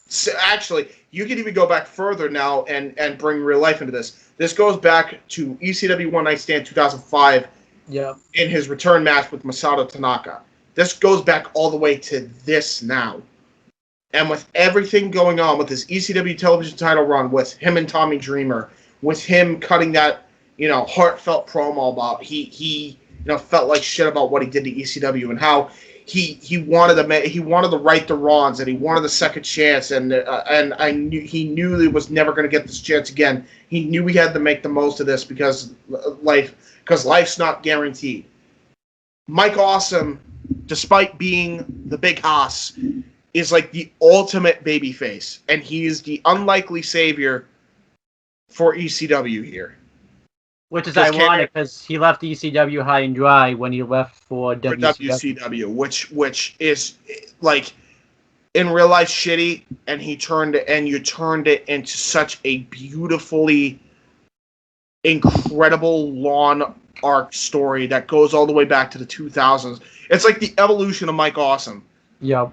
So actually, you can even go back further now and bring real life into this. This goes back to ECW One Night Stand 2005 in his return match with Masato Tanaka. This goes back all the way to this now. And with everything going on with this ECW television title run, with him and Tommy Dreamer, with him cutting that, heartfelt promo about he felt like shit about what he did to ECW and how he wanted to right the wrongs and he wanted a second chance and he knew he was never going to get this chance again. He knew he had to make the most of this because life's not guaranteed. Mike Awesome, despite being the big hoss, is like the ultimate babyface, and he is the unlikely savior for ECW here. Which is ironic because he left ECW high and dry when he left for WCW, which is like in real life shitty, and you turned it into such a beautifully incredible lawn arc story that goes all the way back to the 2000s. It's like the evolution of Mike Awesome. Yep.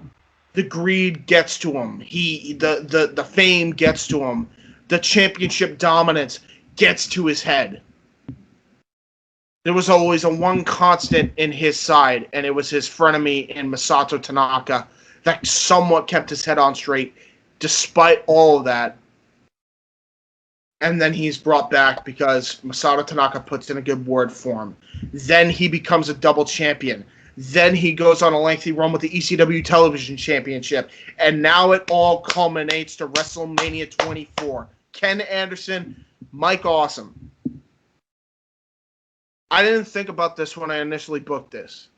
The greed gets to him. The fame gets to him. The championship dominance gets to his head. There was always a one constant in his side, and it was his frenemy in Masato Tanaka that somewhat kept his head on straight despite all of that. And then he's brought back because Masato Tanaka puts in a good word for him. Then he becomes a double champion. Then he goes on a lengthy run with the ECW Television Championship. And now it all culminates to WrestleMania 24. Ken Anderson, Mike Awesome. I didn't think about this when I initially booked this.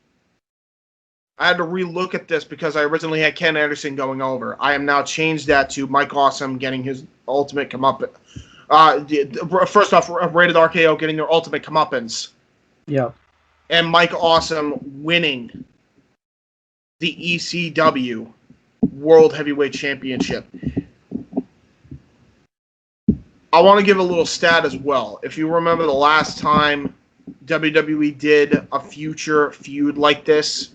I had to relook at this because I originally had Ken Anderson going over. I am now changed that to Mike Awesome getting his ultimate comeuppance. First off, Rated RKO getting their ultimate comeuppance. Yeah. And Mike Awesome winning the ECW World Heavyweight Championship. I want to give a little stat as well. If you remember the last time WWE did a future feud like this,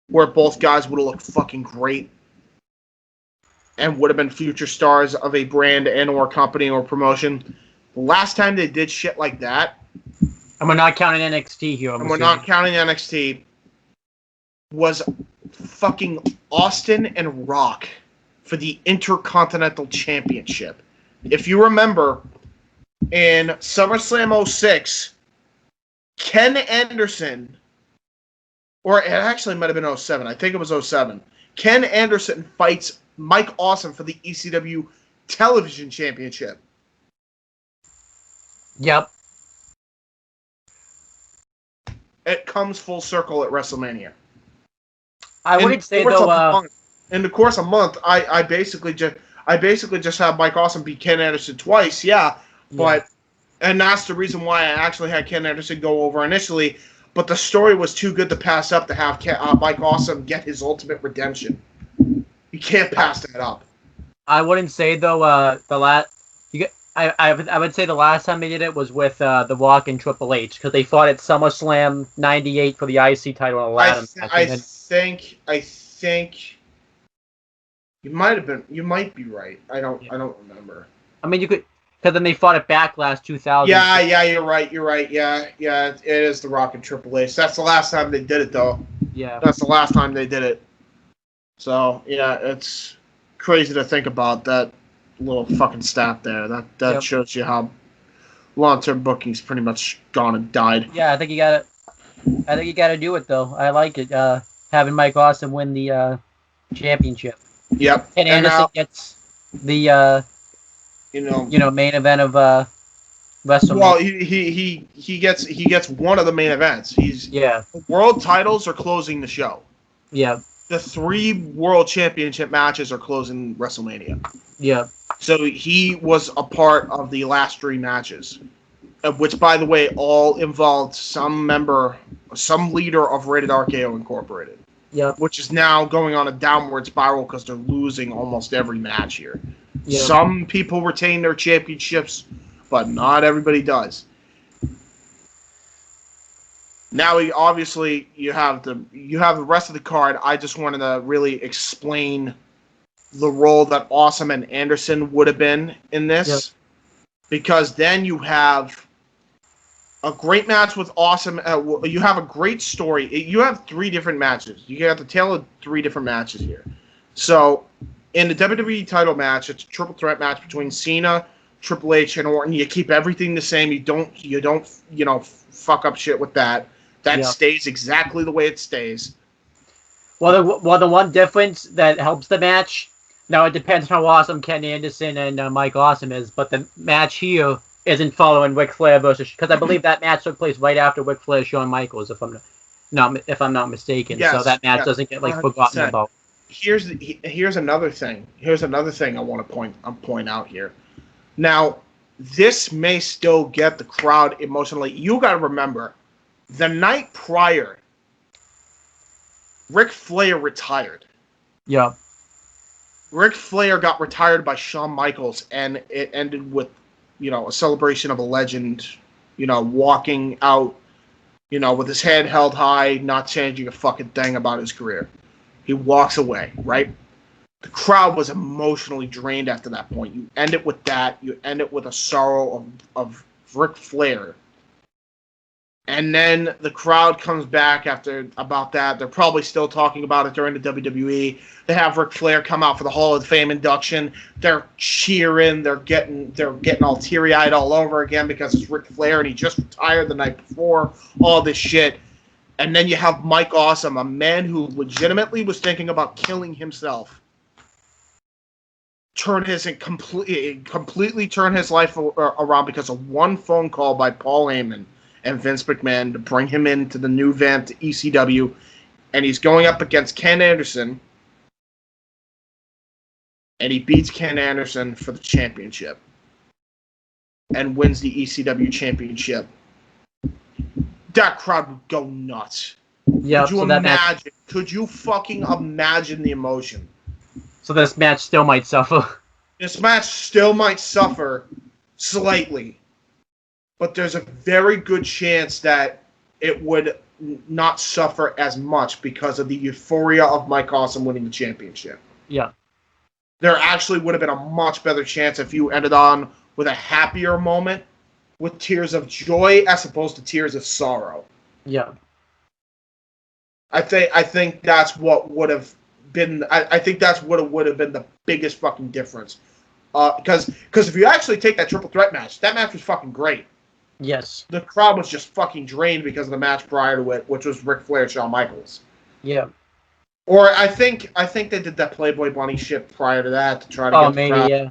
where both guys would have looked fucking great and would have been future stars of a brand and or company or promotion, the last time they did shit like that, and we're not counting NXT here. we're not counting NXT, was fucking Austin and Rock for the Intercontinental Championship. If you remember, in SummerSlam 06, Ken Anderson, or it actually might have been 07. I think it was 07. Ken Anderson fights Mike Awesome for the ECW Television Championship. Yep. It comes full circle at WrestleMania. I wouldn't say though. In the course of a month, I basically just have Mike Awesome beat Ken Anderson twice. Yeah, but and that's the reason why I actually had Ken Anderson go over initially. But the story was too good to pass up to have Mike Awesome get his ultimate redemption. You can't pass that up. I wouldn't say though. I would say the last time they did it was with The Rock and Triple H because they fought at SummerSlam '98 for the IC title in a ladder match. I think you might be right. I don't remember. I mean, you could, because then they fought at Backlash 2000. Yeah, you're right. Yeah, it is The Rock and Triple H. That's the last time they did it, though. Yeah. That's the last time they did it. So, yeah, it's crazy to think about that little fucking stat there. That shows you how long-term booking's pretty much gone and died. Yeah, I think you gotta do it, though. I like it. Having Mike Awesome win the championship. Yep. And Anderson gets the main event of WrestleMania. Well, he gets one of the main events. The world titles are closing the show. Yeah. The 3 world championship matches are closing WrestleMania. Yeah. So he was a part of the last 3 matches, which, by the way, all involved some leader of Rated RKO Incorporated. Yep. Which is now going on a downward spiral because they're losing almost every match here. Yep. Some people retain their championships, but not everybody does. Now, obviously, you have the rest of the card. I just wanted to really explain the role that Awesome and Anderson would have been in this, because then you have a great match with Awesome. You have a great story. You have 3 different matches. You have the tale of 3 different matches here. So, in the WWE title match, it's a triple threat match between Cena, Triple H, and Orton. You keep everything the same. You don't fuck up shit with that. That stays exactly the way it stays. Well, the one difference that helps the match. Now it depends how awesome Ken Anderson and Mike Awesome is, but the match here isn't following Ric Flair versus, because I believe that match took place right after Ric Flair Shawn Michaels, if I'm not mistaken. Yes, so that match doesn't get 100%. Forgotten about. Here's another thing. Here's another thing I want to point out here. Now, this may still get the crowd emotionally. You got to remember, the night prior, Ric Flair retired. Yeah. Ric Flair got retired by Shawn Michaels, and it ended with, a celebration of a legend, walking out, with his head held high, not changing a fucking thing about his career. He walks away, right? The crowd was emotionally drained after that point. You end it with that. You end it with a sorrow of Ric Flair. And then the crowd comes back after about that. They're probably still talking about it during the WWE. They have Ric Flair come out for the Hall of Fame induction. They're cheering. They're getting all teary-eyed all over again because it's Ric Flair and he just retired the night before. All this shit. And then you have Mike Awesome, a man who legitimately was thinking about killing himself, completely turn his life around because of one phone call by Paul Heyman and Vince McMahon to bring him into the new vamp to ECW, and he's going up against Ken Anderson, and he beats Ken Anderson for the championship and wins the ECW championship. That crowd would go nuts. Yeah. Could you fucking imagine the emotion? So this match still might suffer. This match still might suffer slightly. But there's a very good chance that it would not suffer as much because of the euphoria of Mike Awesome winning the championship. Yeah. There actually would have been a much better chance if you ended on with a happier moment with tears of joy as opposed to tears of sorrow. Yeah. I think that's what would have been. I think that's what would have been the biggest fucking difference. Because if you actually take that triple threat match, that match was fucking great. Yes. The crowd was just fucking drained because of the match prior to it, which was Ric Flair and Shawn Michaels. Yeah. Or I think they did that Playboy Bunny shit prior to that to try to get the crowd. Yeah.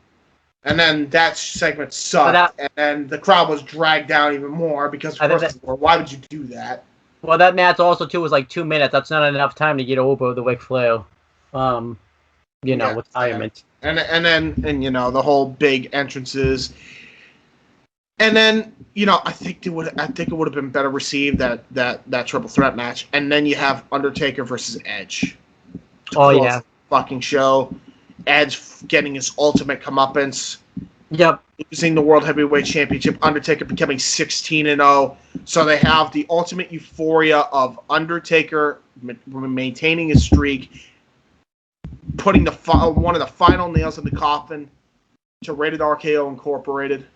And then that segment sucked, and the crowd was dragged down even more because, of course, why would you do that? Well, that match also, too, was like 2 minutes. That's not enough time to get over the Ric Flair, retirement. And then the whole big entrances. And then, I think it would have been better received that triple threat match. And then you have Undertaker versus Edge. Oh yeah, fucking show. Edge getting his ultimate comeuppance. Yep. losing the World Heavyweight Championship, Undertaker becoming 16-0. So they have the ultimate euphoria of Undertaker maintaining his streak, putting one of the final nails in the coffin to Rated RKO Incorporated.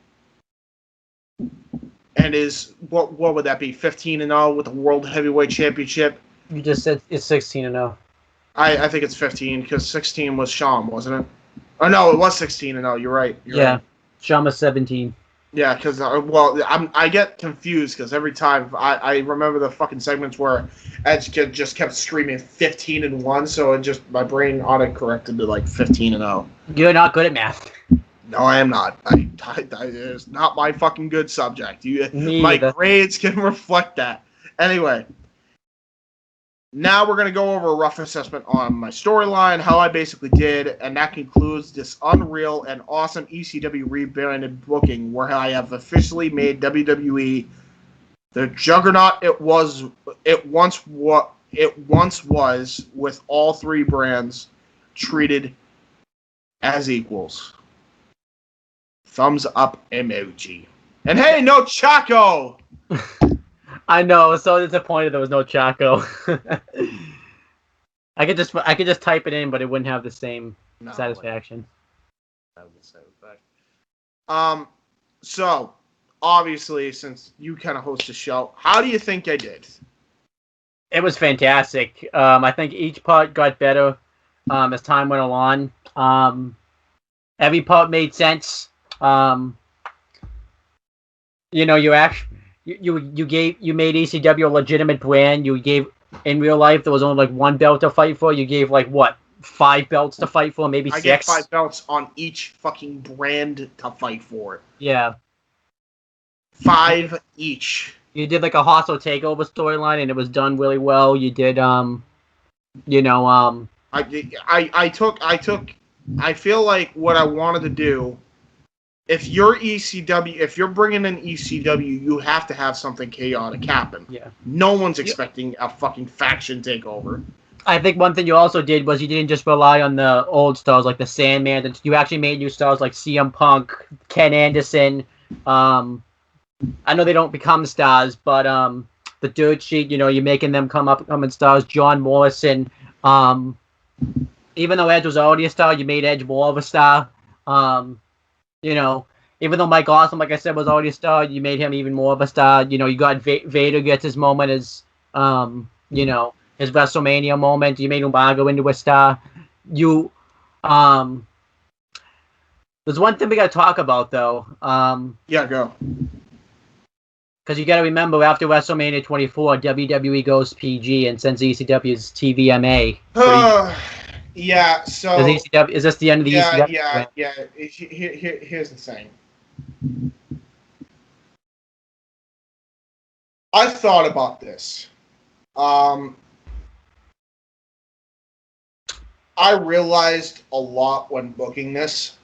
And is, what would that be, 15-0 with the World Heavyweight Championship? You just said it's 16-0. I think it's 15 because 16 was Shawn, wasn't it? Oh no, it was 16-0. You're right. Yeah, right. Shawn was 17. Yeah, because I get confused because every time I remember the fucking segments where Edge just kept screaming 15-1, so it just my brain auto-corrected to like 15-0. You're not good at math. No, I am not. It's not my fucking good subject. My grades can reflect that. Anyway, now we're going to go over a rough assessment on my storyline, how I basically did, and that concludes this unreal and awesome ECW rebranded booking where I have officially made WWE the juggernaut it once was, with all three brands treated as equals. Thumbs up emoji. And hey, no Chaco! I know, I was so disappointed there was no Chaco. I could just type it in, but it wouldn't have the same satisfaction. So, obviously, since you kind of host the show, how do you think I did? It was fantastic. I think each part got better as time went along. Every part made sense. You made ECW a legitimate brand. You gave, in real life there was only like one belt to fight for. You gave like what, 5 belts to fight for, maybe 6. I get 5 belts on each fucking brand to fight for. Yeah, 5 each. You did like a hostile takeover storyline, and it was done really well. You did I feel like what I wanted to do. If you're ECW, if you're bringing in ECW, you have to have something chaotic happen. Yeah. No one's expecting a fucking faction takeover. I think one thing you also did was you didn't just rely on the old stars like the Sandman. You actually made new stars like CM Punk, Ken Anderson. I know they don't become stars, but the Dirt Sheet, you're making them becoming stars. John Morrison. Even though Edge was already a star, you made Edge more of a star. Even though Mike Awesome, like I said, was already a star, you made him even more of a star. You got Vader gets his moment as, his WrestleMania moment. You made Umaga into a star. There's one thing we got to talk about, though. Yeah, go. Because you got to remember, after WrestleMania 24, WWE goes PG and sends ECW's TVMA. Yeah, so... Is this the end of the ECW? Yeah. Here's the thing. I thought about this. I realized a lot when booking this.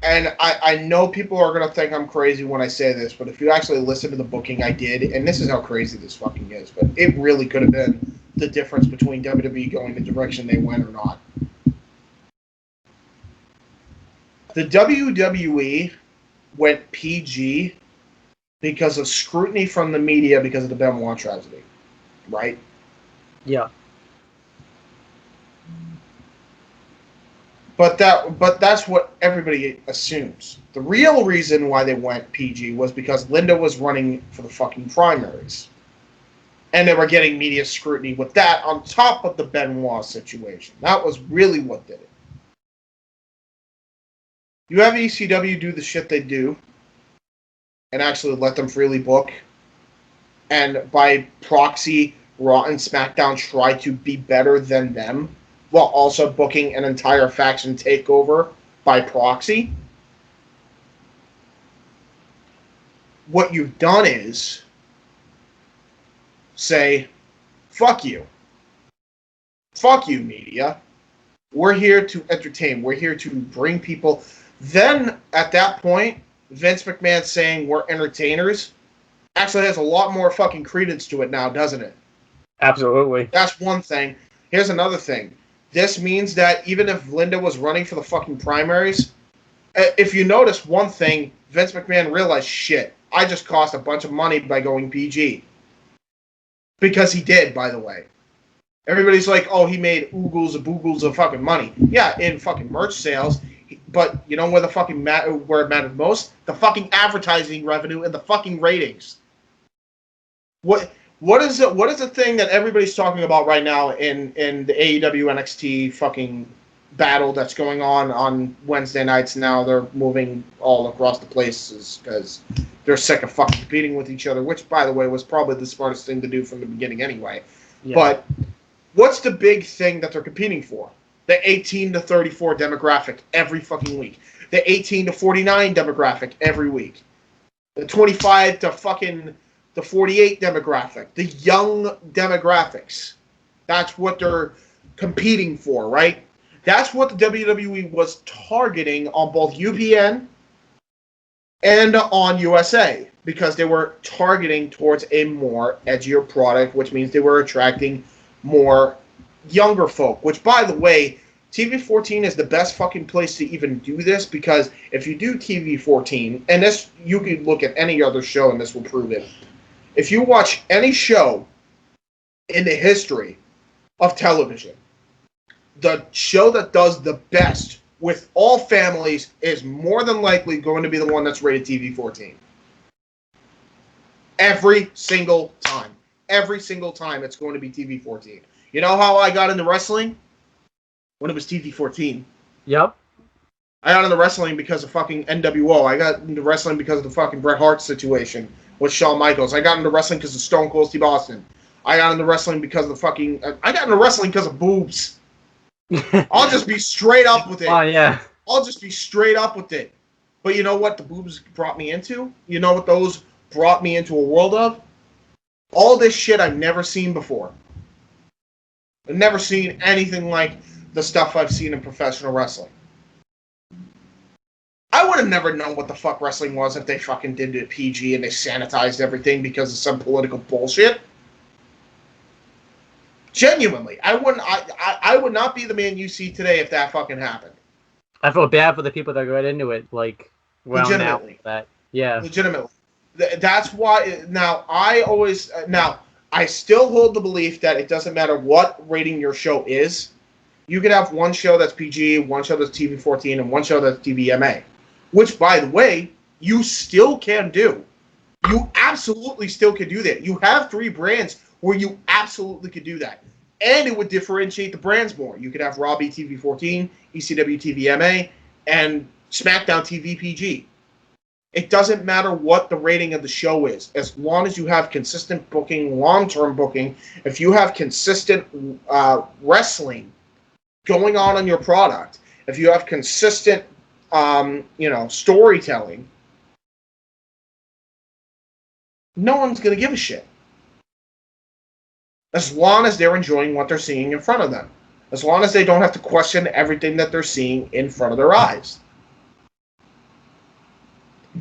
And I know people are going to think I'm crazy when I say this, but if you actually listen to the booking I did, and this is how crazy this fucking is, but it really could have been the difference between WWE going the direction they went or not. The WWE went PG because of scrutiny from the media because of the Benoit tragedy, right? Yeah. But that's what everybody assumes. The real reason why they went PG was because Linda was running for the fucking primaries. And they were getting media scrutiny with that on top of the Benoit situation. That was really what did it. You have ECW do the shit they do and actually let them freely book. And by proxy, Raw and SmackDown try to be better than them while also booking an entire faction takeover by proxy. What you've done is say, fuck you. Fuck you, media. We're here to entertain. We're here to bring people. Then, at that point, Vince McMahon saying we're entertainers actually has a lot more fucking credence to it now, doesn't it? Absolutely. That's one thing. Here's another thing. This means that even if Linda was running for the fucking primaries, If you notice one thing, Vince McMahon realized, shit, I just cost a bunch of money by going PG. Because he did, by the way. Everybody's like, oh, he made oogles and boogles of fucking money. Yeah, in fucking merch sales. But you know where where it mattered most? The fucking advertising revenue and the fucking ratings. What is the thing that everybody's talking about right now in the AEW NXT fucking battle that's going on Wednesday nights now? They're moving all across the places because they're sick of fucking competing with each other, which, by the way, was probably the smartest thing to do from the beginning anyway. Yeah. But what's the big thing that they're competing for? The 18 to 34 demographic every fucking week. The 18 to 49 demographic every week. The 25 to fucking the 48 demographic. The young demographics. That's what they're competing for, right? That's what the WWE was targeting on both UPN and on USA, because they were targeting towards a more edgier product, which means they were attracting more younger folk, which, by the way, TV14 is the best fucking place to even do this, because if you do TV14, and this, you can look at any other show and this will prove it. If you watch any show in the history of television, the show that does the best with all families is more than likely going to be the one that's rated TV14. Every single time. Every single time it's going to be TV14. You know how I got into wrestling? When it was TV14. Yep. I got into wrestling because of fucking NWO. I got into wrestling because of the fucking Bret Hart situation with Shawn Michaels. I got into wrestling because of Stone Cold Steve Austin. I got into wrestling because of the fucking... I got into wrestling because of boobs. I'll just be straight up with it. Oh, yeah. I'll just be straight up with it. But you know what the boobs brought me into? You know what those brought me into a world of? All this shit I've never seen before. I've never seen anything like the stuff I've seen in professional wrestling. I would have never known what the fuck wrestling was if they fucking did it PG and they sanitized everything because of some political bullshit. Genuinely, I would not be the man you see today if that fucking happened. I feel bad for the people that got into it, like, well, legitimately. Yeah. Legitimately. That's why, I still hold the belief that it doesn't matter what rating your show is. You could have one show that's PG, one show that's TV14, and one show that's TVMA. Which, by the way, you still can do. You absolutely still can do that. You have 3 brands where you absolutely could do that. And it would differentiate the brands more. You could have Raw be TV14, ECW TVMA, and SmackDown TV PG. It doesn't matter what the rating of the show is. As long as you have consistent booking, long-term booking, if you have consistent wrestling going on your product, if you have consistent, storytelling, no one's going to give a shit. As long as they're enjoying what they're seeing in front of them. As long as they don't have to question everything that they're seeing in front of their eyes.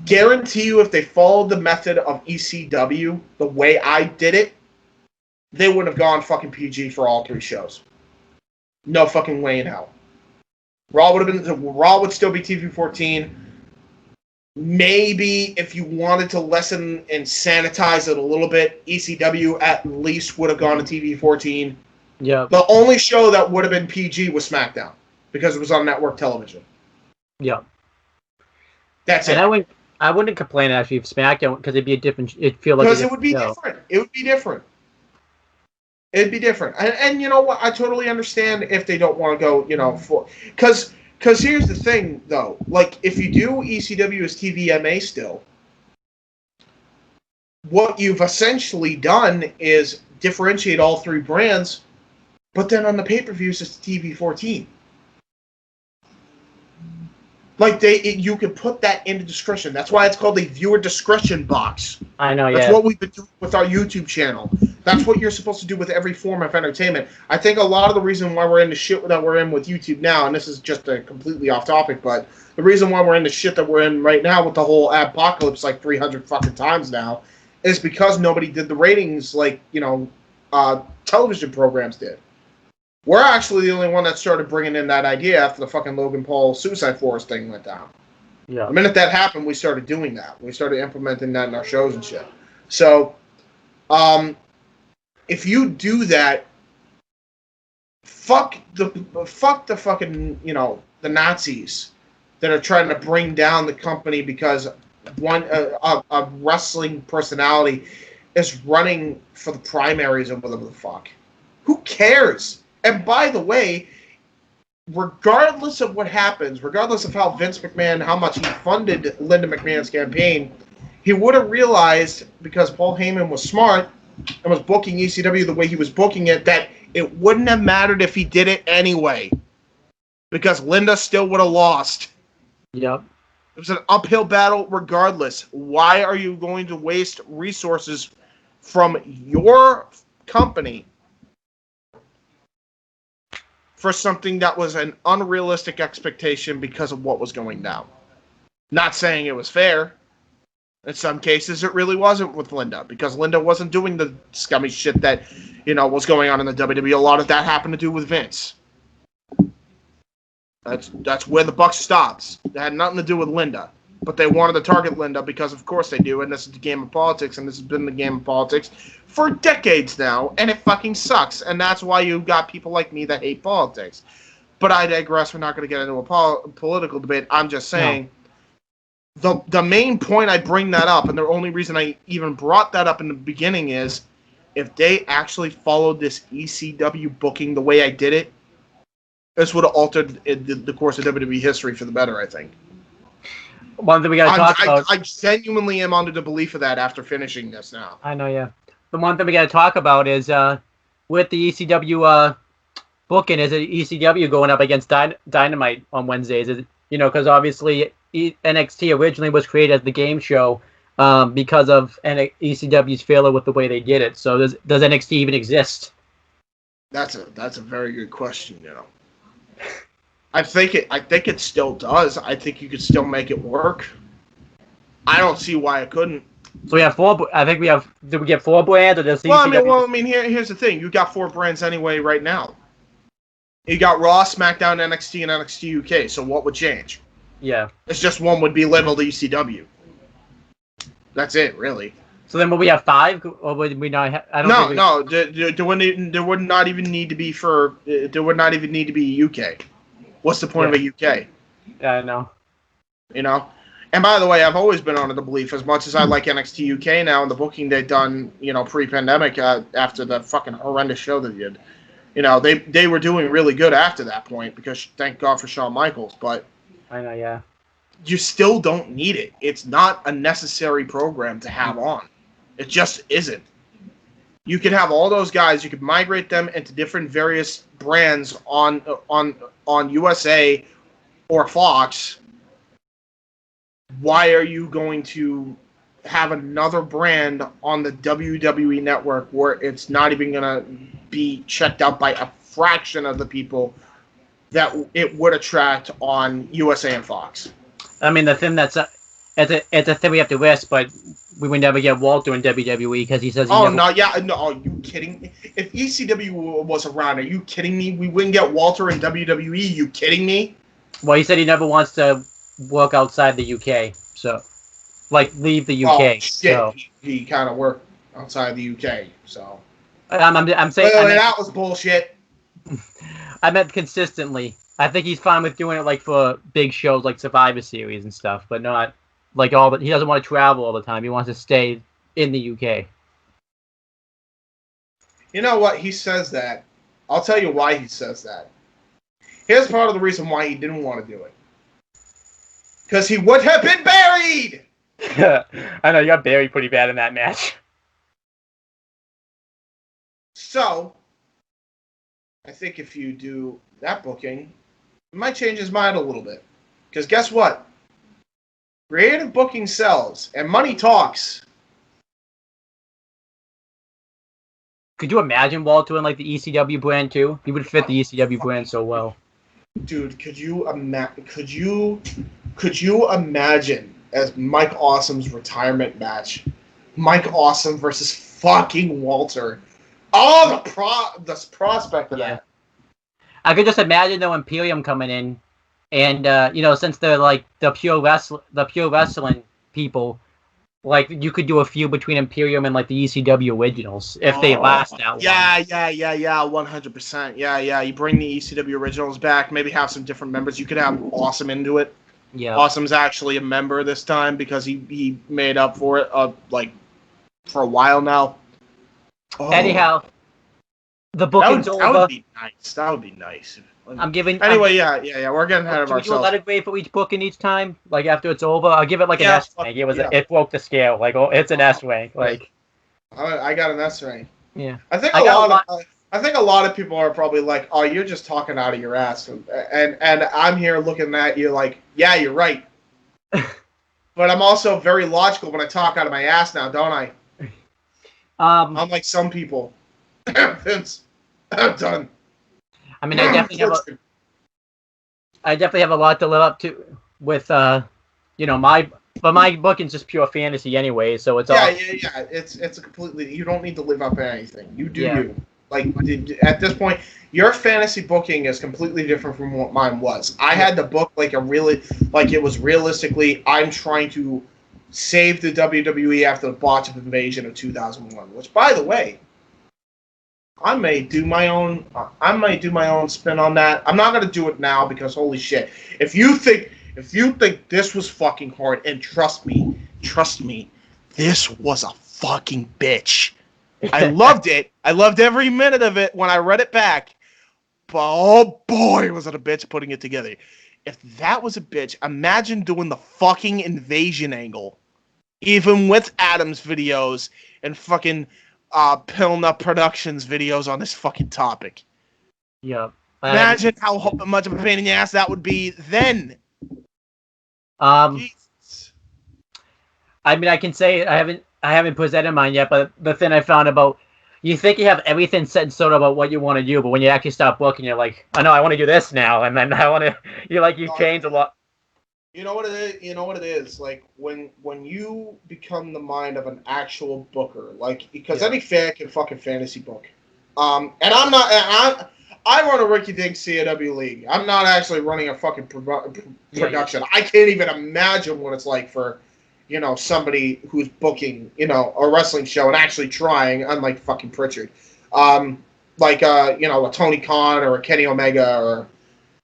Guarantee you, if they followed the method of ECW the way I did it, they wouldn't have gone fucking PG for all 3 shows. No fucking way in hell. Raw would still be TV14. Maybe if you wanted to lessen and sanitize it a little bit, ECW at least would have gone to TV14. Yeah. The only show that would have been PG was SmackDown because it was on network television. Yeah. That's it. And I wouldn't complain actually if SmackDown, because it'd be a different. It'd feel like because it would be different. It would be different. It'd be different. And you know what? I totally understand if they don't want to go, for because here's the thing, though. Like, if you do ECW as TVMA still, what you've essentially done is differentiate all 3 brands, but then on the pay-per-views, it's TV14. Like, you can put that into discretion. That's why it's called a viewer discretion box. I know, That's what we've been doing with our YouTube channel. That's what you're supposed to do with every form of entertainment. I think a lot of the reason why we're in the shit that we're in with YouTube now, and this is just a completely off topic, but the reason why we're in the shit that we're in right now with the whole apocalypse like 300 fucking times now is because nobody did the ratings like, television programs did. We're actually the only one that started bringing in that idea after the fucking Logan Paul Suicide Forest thing went down. Yeah. The minute that happened, we started doing that. We started implementing that in our shows and shit. So, if you do that, fuck the fucking, the Nazis that are trying to bring down the company because a wrestling personality is running for the primaries or whatever the fuck. Who cares? And by the way, regardless of what happens, regardless of how Vince McMahon, how much he funded Linda McMahon's campaign, he would have realized, because Paul Heyman was smart and was booking ECW the way he was booking it, that it wouldn't have mattered if he did it anyway, because Linda still would have lost. Yep. It was an uphill battle regardless. Why are you going to waste resources from your company for something that was an unrealistic expectation because of what was going down? Not saying it was fair. In some cases, it really wasn't with Linda, because Linda wasn't doing the scummy shit that, was going on in the WWE. A lot of that happened to do with Vince. That's where the buck stops. It had nothing to do with Linda. But they wanted to target Linda because, of course, they do, and this is the game of politics, and this has been the game of politics for decades now, and it fucking sucks. And that's why you got people like me that hate politics. But I digress. We're not going to get into a political debate. I'm just saying, the main point I bring that up, and the only reason I even brought that up in the beginning, is if they actually followed this ECW booking the way I did it, this would have altered the course of WWE history for the better, I think. One thing we got to talk about. I genuinely am under the belief of that after finishing this now. I know, yeah. The one thing we got to talk about is with the ECW booking, is it ECW going up against Dynamite on Wednesdays? Is it, because obviously NXT originally was created as the game show because of ECW's failure with the way they did it. So does NXT even exist? That's a very good question, I think it still does. I think you could still make it work. I don't see why it couldn't. So we have four. I think we have. Did we get 4 brands, or does ECW? Here's the thing. You got 4 brands anyway right now. You got Raw, SmackDown, NXT, and NXT UK. So what would change? Yeah. It's just one would be labeled ECW. That's it, really. So then, would we have 5, or would we not? No. There would not even need to be There would not even need to be UK. What's the point of a UK? Yeah, I know. And by the way, I've always been under the belief, as much as I like NXT UK now and the booking they've done, pre-pandemic after the fucking horrendous show they did, they were doing really good after that point, because thank God for Shawn Michaels. But I know, yeah. You still don't need it. It's not a necessary program to have on. It just isn't. You could have all those guys. You could migrate them into different various brands on USA or Fox. Why are you going to have another brand on the WWE network where it's not even going to be checked out by a fraction of the people that it would attract on USA and Fox? I mean, the thing it's a thing we have to risk, but we would never get Walter in WWE because he says. No, are you kidding me? If ECW was around, are you kidding me? We wouldn't get Walter in WWE. You kidding me? Well, he said he never wants to work outside the UK, so leave the UK. Oh, shit. So He kind of worked outside the UK, so. I'm saying. That was bullshit. I meant consistently. I think he's fine with doing it for big shows like Survivor Series and stuff, but not all. But he doesn't want to travel all the time. He wants to stay in the UK. You know what? He says that. I'll tell you why he says that. Here's part of the reason why he didn't want to do it. Because he would have been buried! I know, you got buried pretty bad in that match. So, I think if you do that booking, it might change his mind a little bit. Because guess what? Creative booking sells, and money talks. Could you imagine Walt doing the ECW brand too? He would fit the ECW brand so well. Dude, could you imagine as Mike Awesome's retirement match, Mike Awesome versus fucking Walter? Oh, the prospect of that. I could just imagine though Imperium coming in And since they're like the pure wrestling people, like you could do a feud between Imperium and like the ECW originals if they last that long. Yeah, 100%. Yeah. You bring the ECW originals back, maybe have some different members. You could have Awesome into it. Yeah. Awesome's actually a member this time because he made up for it like for a while now. Oh. Anyhow, the booking's over. That would be nice. That would be nice. I'm giving. Anyway, yeah. We're getting ahead of ourselves. Do a letter grade for each booking each time? Like after it's over, I'll give it like an S rank. It broke the scale. Like it's an S rank. Like I got an S rank. Yeah. I think a lot of people are probably like, "Oh, you're just talking out of your ass," and I'm here looking at you like, "Yeah, you're right." But I'm also very logical when I talk out of my ass now, don't I? Unlike some people. Vince, I'm done. I mean, I definitely have a lot to live up to with my booking's just pure fantasy anyway, so it's yeah. It's a completely, you don't need to live up to anything. You do you. Like at this point, your fantasy booking is completely different from what mine was. I had to book like it was realistically, I'm trying to save the WWE after the botch of Invasion of 2001, which by the way, I may do my own spin on that. I'm not gonna do it now because holy shit. If you think this was fucking hard, and trust me, this was a fucking bitch. I loved it. I loved every minute of it when I read it back. But oh boy, was it a bitch putting it together. If that was a bitch, imagine doing the fucking Invasion angle. Even with Adam's videos and fucking Pilnup Productions videos on this fucking topic. Yeah. Imagine how much of a pain in the ass that would be then. Jesus. I mean, I can say I haven't presented mine yet, but the thing I found about, you think you have everything set in stone about what you want to do, but when you actually start booking, you're like, I know I want to do this now, and then you change a lot. You know what it is? Like when you become the mind of an actual booker, like because any fan can fucking fantasy book. And I run a Ricky Dink CAW league. I'm not actually running a fucking production. Yeah. I can't even imagine what it's like for, somebody who's booking, a wrestling show and actually trying, unlike fucking Pritchard. A Tony Khan or a Kenny Omega or,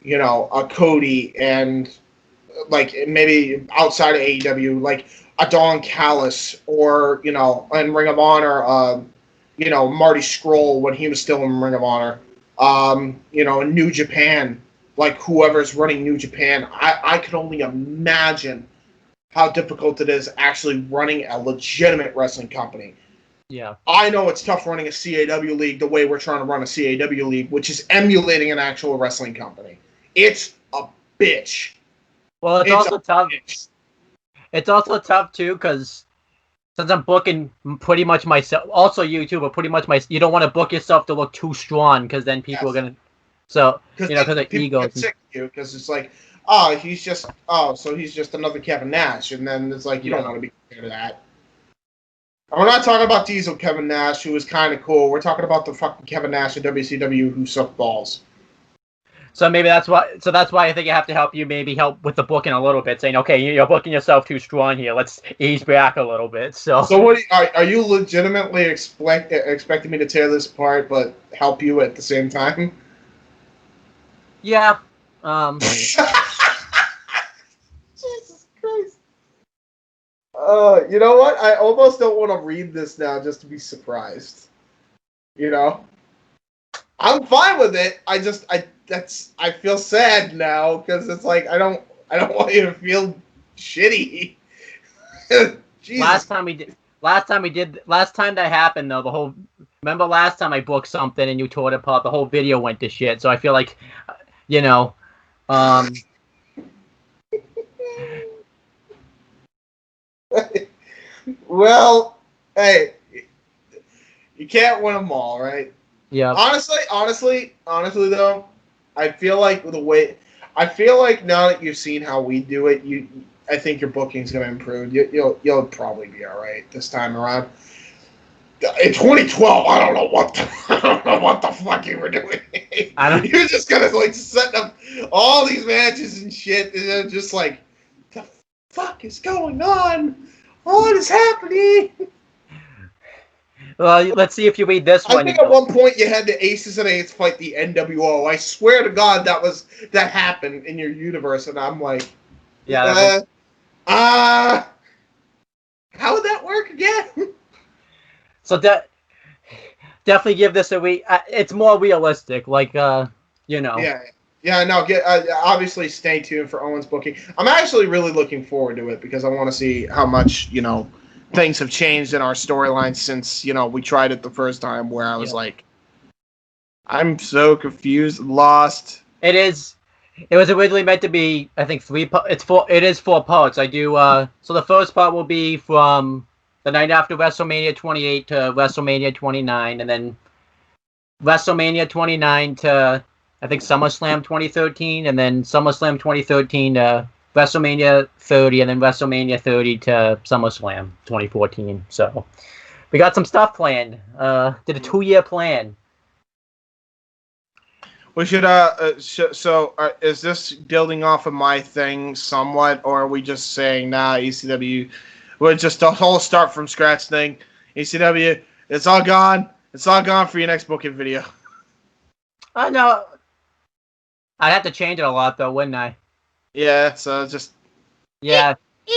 a Cody and like maybe outside of AEW, like a Don Callis or, in Ring of Honor, Marty Scurll when he was still in Ring of Honor. In New Japan, like whoever's running New Japan, I can only imagine how difficult it is actually running a legitimate wrestling company. Yeah. I know it's tough running a CAW league the way we're trying to run a CAW league, which is emulating an actual wrestling company. It's a bitch. Well, it's also tough. It's also tough too because since I'm booking pretty much myself, also you too, but pretty much you don't want to book yourself to look too strong because then people are gonna. So because of egos. Get sick of you because it's like, he's just another Kevin Nash, and then it's like you don't want to be compared to that. And we're not talking about Diesel Kevin Nash, who was kind of cool. We're talking about the fucking Kevin Nash of WCW who sucked balls. So maybe that's why. So that's why I think I have to help you. Maybe help with the booking a little bit, saying, "Okay, you're booking yourself too strong here. Let's ease back a little bit." So what are you legitimately expecting me to tear this apart, but help you at the same time? Yeah. Jesus Christ. You know what? I almost don't want to read this now, just to be surprised. I'm fine with it. I feel sad now because it's like I don't want you to feel shitty. Jesus. Last time that happened though, remember last time I booked something and you tore it apart, the whole video went to shit. So I feel like, Well, hey, you can't win them all, right? Yeah. Honestly though, I feel like now that you've seen how we do it, I think your booking's gonna improve. You'll probably be all right this time around. in 2012, I don't know what the fuck you were doing. You're just gonna like set up all these matches and shit, and then just like, the fuck is going on? What is happening? Well, let's see if you read this one. I think at one point you had the Aces and Eights fight the NWO. I swear to God that happened in your universe, and I'm like, yeah. How would that work again? So definitely give this a read. It's more realistic, like you know. Yeah. No. Obviously, stay tuned for Owen's booking. I'm actually really looking forward to it because I want to see how much things have changed in our storyline since we tried it the first time. Where I was like, I'm so confused, lost. It was originally meant to be, I think, 3 parts. It is 4 parts. I do. So the first part will be from the night after WrestleMania 28 to WrestleMania 29, and then WrestleMania 29 to, I think, SummerSlam 2013, and then SummerSlam 2013 to WrestleMania 30, and then WrestleMania 30 to SummerSlam 2014. So we got some stuff planned. Did a 2-year plan. We should, is this building off of my thing somewhat, or are we just saying, nah, ECW, we're just a whole start from scratch thing. ECW, it's all gone. It's all gone for your next booking video. No. I'd have to change it a lot, though, wouldn't I? Yeah, so just... Yeah.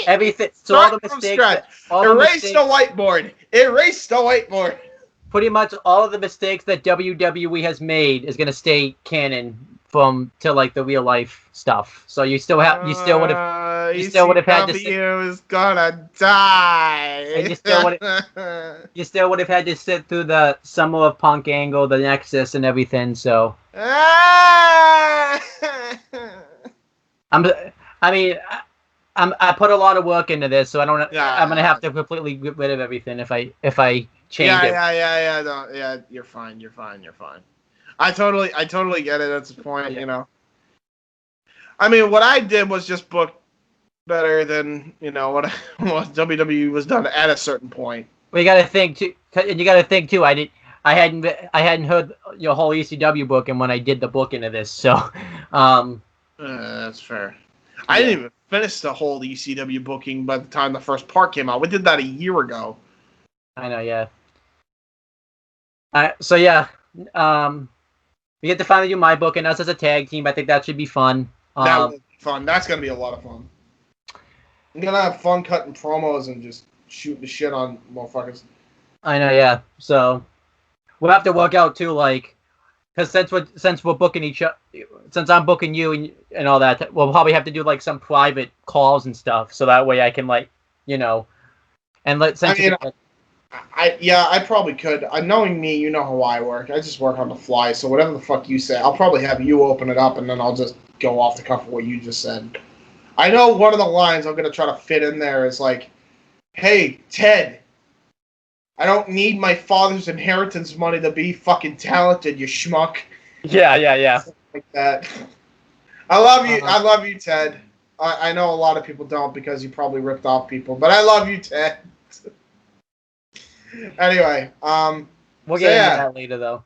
Everything. So all the mistakes... Erase the whiteboard. Erase the whiteboard. Pretty much all of the mistakes that WWE has made is gonna stay canon to like the real life stuff. So you still would have had to sit. Is gonna die. And you still would have had to sit through the Summer of Punk angle, the Nexus, and everything. So. I put a lot of work into this, so I'm gonna have to completely get rid of everything if I change it. Yeah. You're fine. I totally get it. That's the point. I mean, what I did was just book better than what WWE was done at a certain point. Well, you got to think too, and you got to think too. I hadn't heard your whole ECW booking when I did the booking of this, so. That's fair. I didn't even finish the whole ECW booking by the time the first part came out. We did that a year ago. I know, yeah. So yeah, we get to finally do my book and us as a tag team. I think that should be fun. That will be fun. That's gonna be a lot of fun. I'm gonna have fun cutting promos and just shooting the shit on motherfuckers. I know, yeah. So we'll have to work out too, like, because since we're booking each other, since I'm booking you and all that, we'll probably have to do like some private calls and stuff, so that way I can and I probably could. Knowing me, you know how I work. I just work on the fly, so whatever the fuck you say, I'll probably have you open it up, and then I'll just go off the cuff of what you just said. I know one of the lines I'm going to try to fit in there is like, hey, Ted, I don't need my father's inheritance money to be fucking talented, you schmuck. Yeah. Something like that. I love you. I love you, Ted. I know a lot of people don't because you probably ripped off people, but I love you, Ted. Anyway, we'll get into that later, though.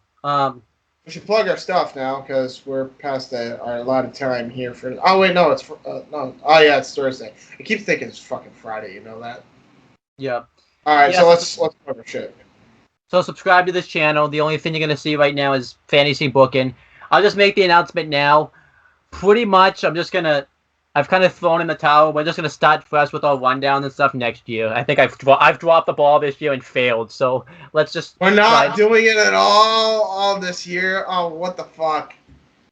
We should plug our stuff now because we're past our allotted time here for. Oh wait, no, it's no. Oh yeah, it's Thursday. I keep thinking it's fucking Friday. You know that? Yeah. All right, so let's plug our shit. So subscribe to this channel. The only thing you're gonna see right now is fantasy booking. I'll just make the announcement now. Pretty much, I've kind of thrown in the towel. We're just going to start fresh with our rundown and stuff next year. I think I've dropped the ball this year and failed. So let's just. We're not doing it at all this year. Oh, what the fuck?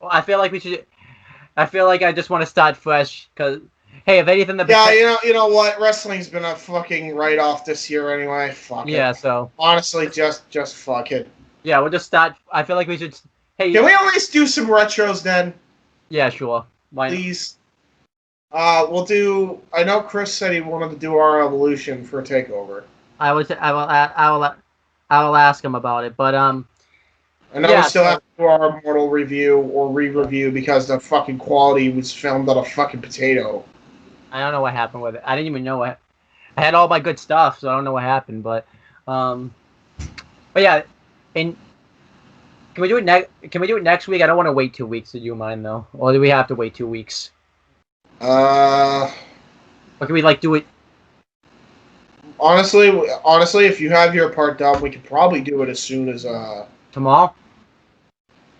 Well, I feel like we should. I feel like I just want to start fresh because, hey, if anything, you know what? Wrestling's been a fucking write-off this year anyway. Fuck it. Yeah. So honestly, just fuck it. Yeah, we'll just start. I feel like we should. Hey, can we always do some retros then? Yeah, sure. Please. We'll do. I know Chris said he wanted to do our evolution for a takeover. I will ask him about it, but I know we still have to do our Immortal review or re-review because the fucking quality was filmed on a fucking potato. I don't know what happened with it. I didn't even know I had all my good stuff, so I don't know what happened. But But yeah, and can we do it next? Can we do it next week? I don't want to wait 2 weeks. Do you mind though, or do we have to wait 2 weeks? Uh, Or can we like do it honestly, if you have your part done, we could probably do it as soon as tomorrow?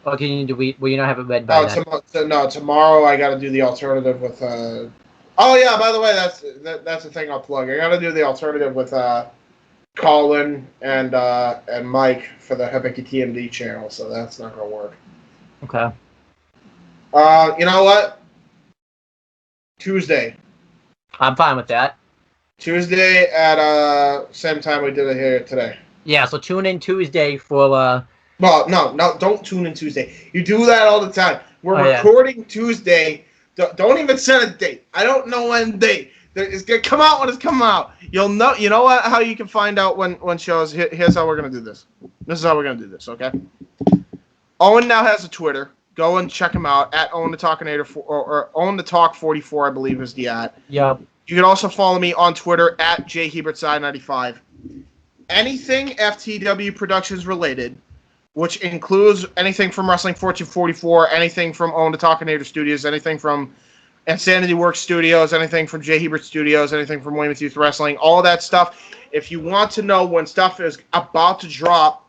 Or can you do we? Will you not have it read by No, then? tomorrow I got to do the alternative with. Oh yeah, by the way, that's the thing I'll plug. I got to do the alternative with Colin and Mike for the Hibiki TMD channel, so that's not gonna work. Okay. You know what? Tuesday. I'm fine with that. Tuesday at same time we did it here today. Yeah. So tune in Tuesday for Well, no, don't tune in Tuesday. You do that all the time. We're yeah. recording Tuesday. Don't even set a date. I don't know when date. It's gonna come out when it's come out. You'll know. You know what? How you can find out when shows. Here's how we're gonna do this. This is how we're gonna do this. Okay. Owen now has a Twitter. Go and check him out at Owen the Talkinator or Owen the Talk 44, I believe is the at. Yep. You can also follow me on Twitter at jhebertside95. Anything FTW Productions related, which includes anything from Wrestling Fortune 44, anything from Owen the Talkinator Studios, anything from Insanity Works Studios, anything from J. Hebert Studios, anything from Weymouth Youth Wrestling, all that stuff. If you want to know when stuff is about to drop,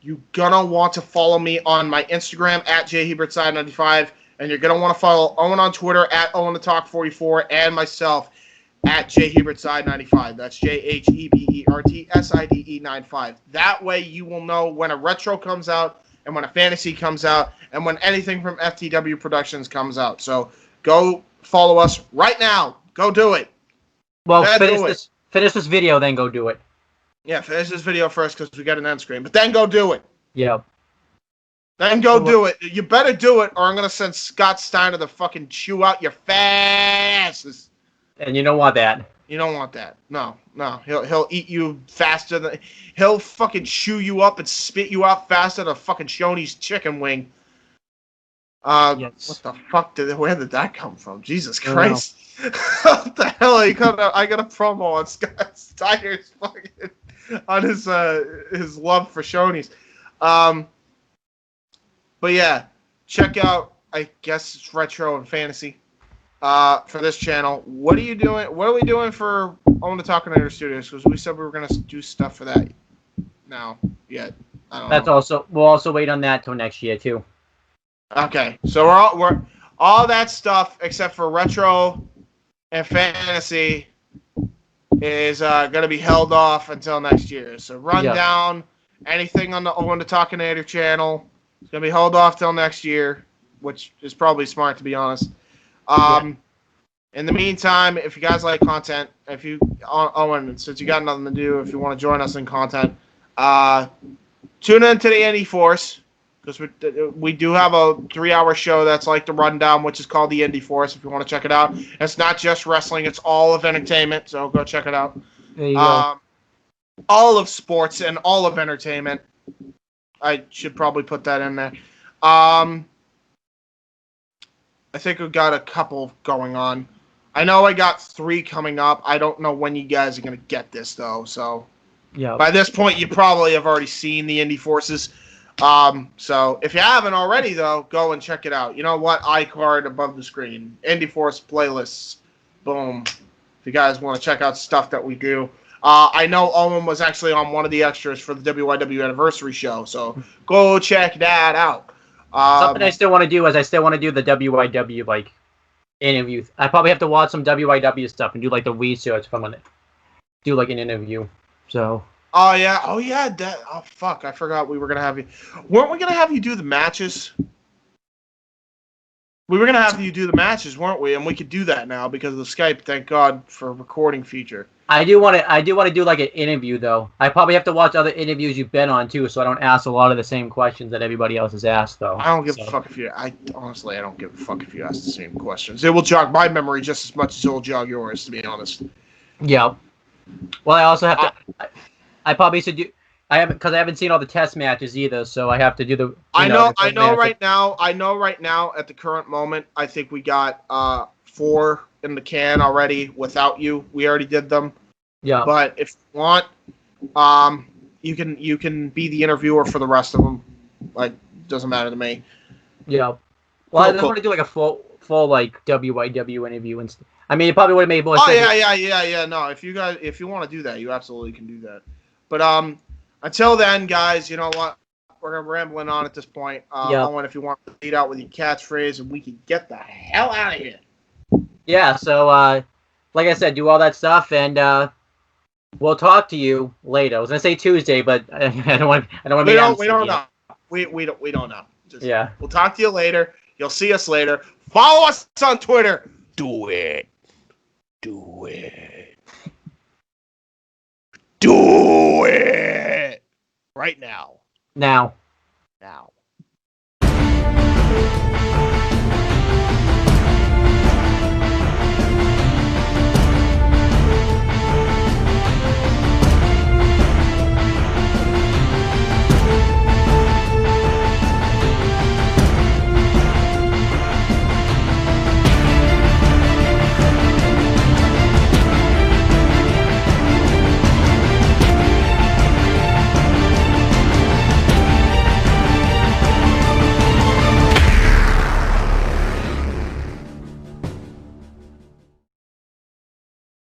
you're going to want to follow me on my Instagram at jhebertside95, and you're going to want to follow Owen on Twitter at Owen the Talk 44, and myself at jhebertside95. That's JHEBERTSIDE 95. That way you will know when a retro comes out and when a fantasy comes out and when anything from FTW Productions comes out. So go follow us right now. Go do it. Well, finish this video, then go do it. Yeah, finish this video first because we got an end screen. But then go do it. Yep. Then go do it. You better do it or I'm going to send Scott Steiner to fucking chew out your fastest. And you don't want that. You don't want that. No. He'll eat you faster than he'll fucking chew you up and spit you out faster than a fucking Shoney's chicken wing. Yes. What the fuck where did that come from? Jesus Christ. What the hell? I got a promo on Scott Steiner's fucking on his love for Shoney's. But yeah, check out I guess it's Retro and Fantasy. For this channel. What are you doing? What are we doing for Own the Talkinator Studios? Because we said we were gonna do stuff for that now. Yet I don't know. We'll also wait on that till next year too. Okay, so we're all that stuff except for Retro and Fantasy is gonna be held off until next year. So rundown, anything on the Own the Talkinator channel is gonna be held off till next year, which is probably smart to be honest. In the meantime, if you guys like content, if you Owen, since you got nothing to do, if you want to join us in content, tune in to the Indie Force because we do have a 3-hour show that's like the rundown, which is called the Indie Force. If you want to check it out, it's not just wrestling; it's all of entertainment. So go check it out. There you go. All of sports and all of entertainment. I should probably put that in there. I think we've got a couple going on. I know I got 3 coming up. I don't know when you guys are going to get this, though. So by this point, you probably have already seen the Indie Forces. So if you haven't already, though, go and check it out. You know what? iCard above the screen. Indie Force playlists. Boom. If you guys want to check out stuff that we do. I know Owen was actually on one of the extras for the WYW anniversary show. So go check that out. Something I still want to do is I still want to do the WYW like interview. I probably have to watch some WYW stuff and do like the research from it. Do like an interview. So. Oh yeah. Fuck! I forgot we were gonna have you. Weren't we gonna have you do the matches? We were gonna have you do the matches, weren't we? And we could do that now because of the Skype. Thank God for a recording feature. I do want to do like an interview though. I probably have to watch other interviews you've been on too, so I don't ask a lot of the same questions that everybody else has asked though. I don't give a fuck if you. I don't give a fuck if you ask the same questions. It will jog my memory just as much as it will jog yours, to be honest. Yeah. Well, I also have to. I probably should do. I haven't seen all the test matches either, so I have to do the. I know right now. At the current moment, I think we got 4 in the can already without you. We already did them. Yeah. But if you want, you can be the interviewer for the rest of them. Like, doesn't matter to me. Yeah. Well, I just Cool. want to do like a full like WYW interview and stuff. I mean, it probably would have made more Oh sense. yeah. No, if you want to do that, you absolutely can do that. But until then, guys, you know what? We're rambling on at this point. Owen, if you want to lead out with your catchphrase, and we can get the hell out of here. Yeah. So, like I said, do all that stuff, and we'll talk to you later. I was gonna say Tuesday, but I don't want. We don't know. We don't know. Yeah. We'll talk to you later. You'll see us later. Follow us on Twitter. Do it. Do it. Do it. Right now. Now.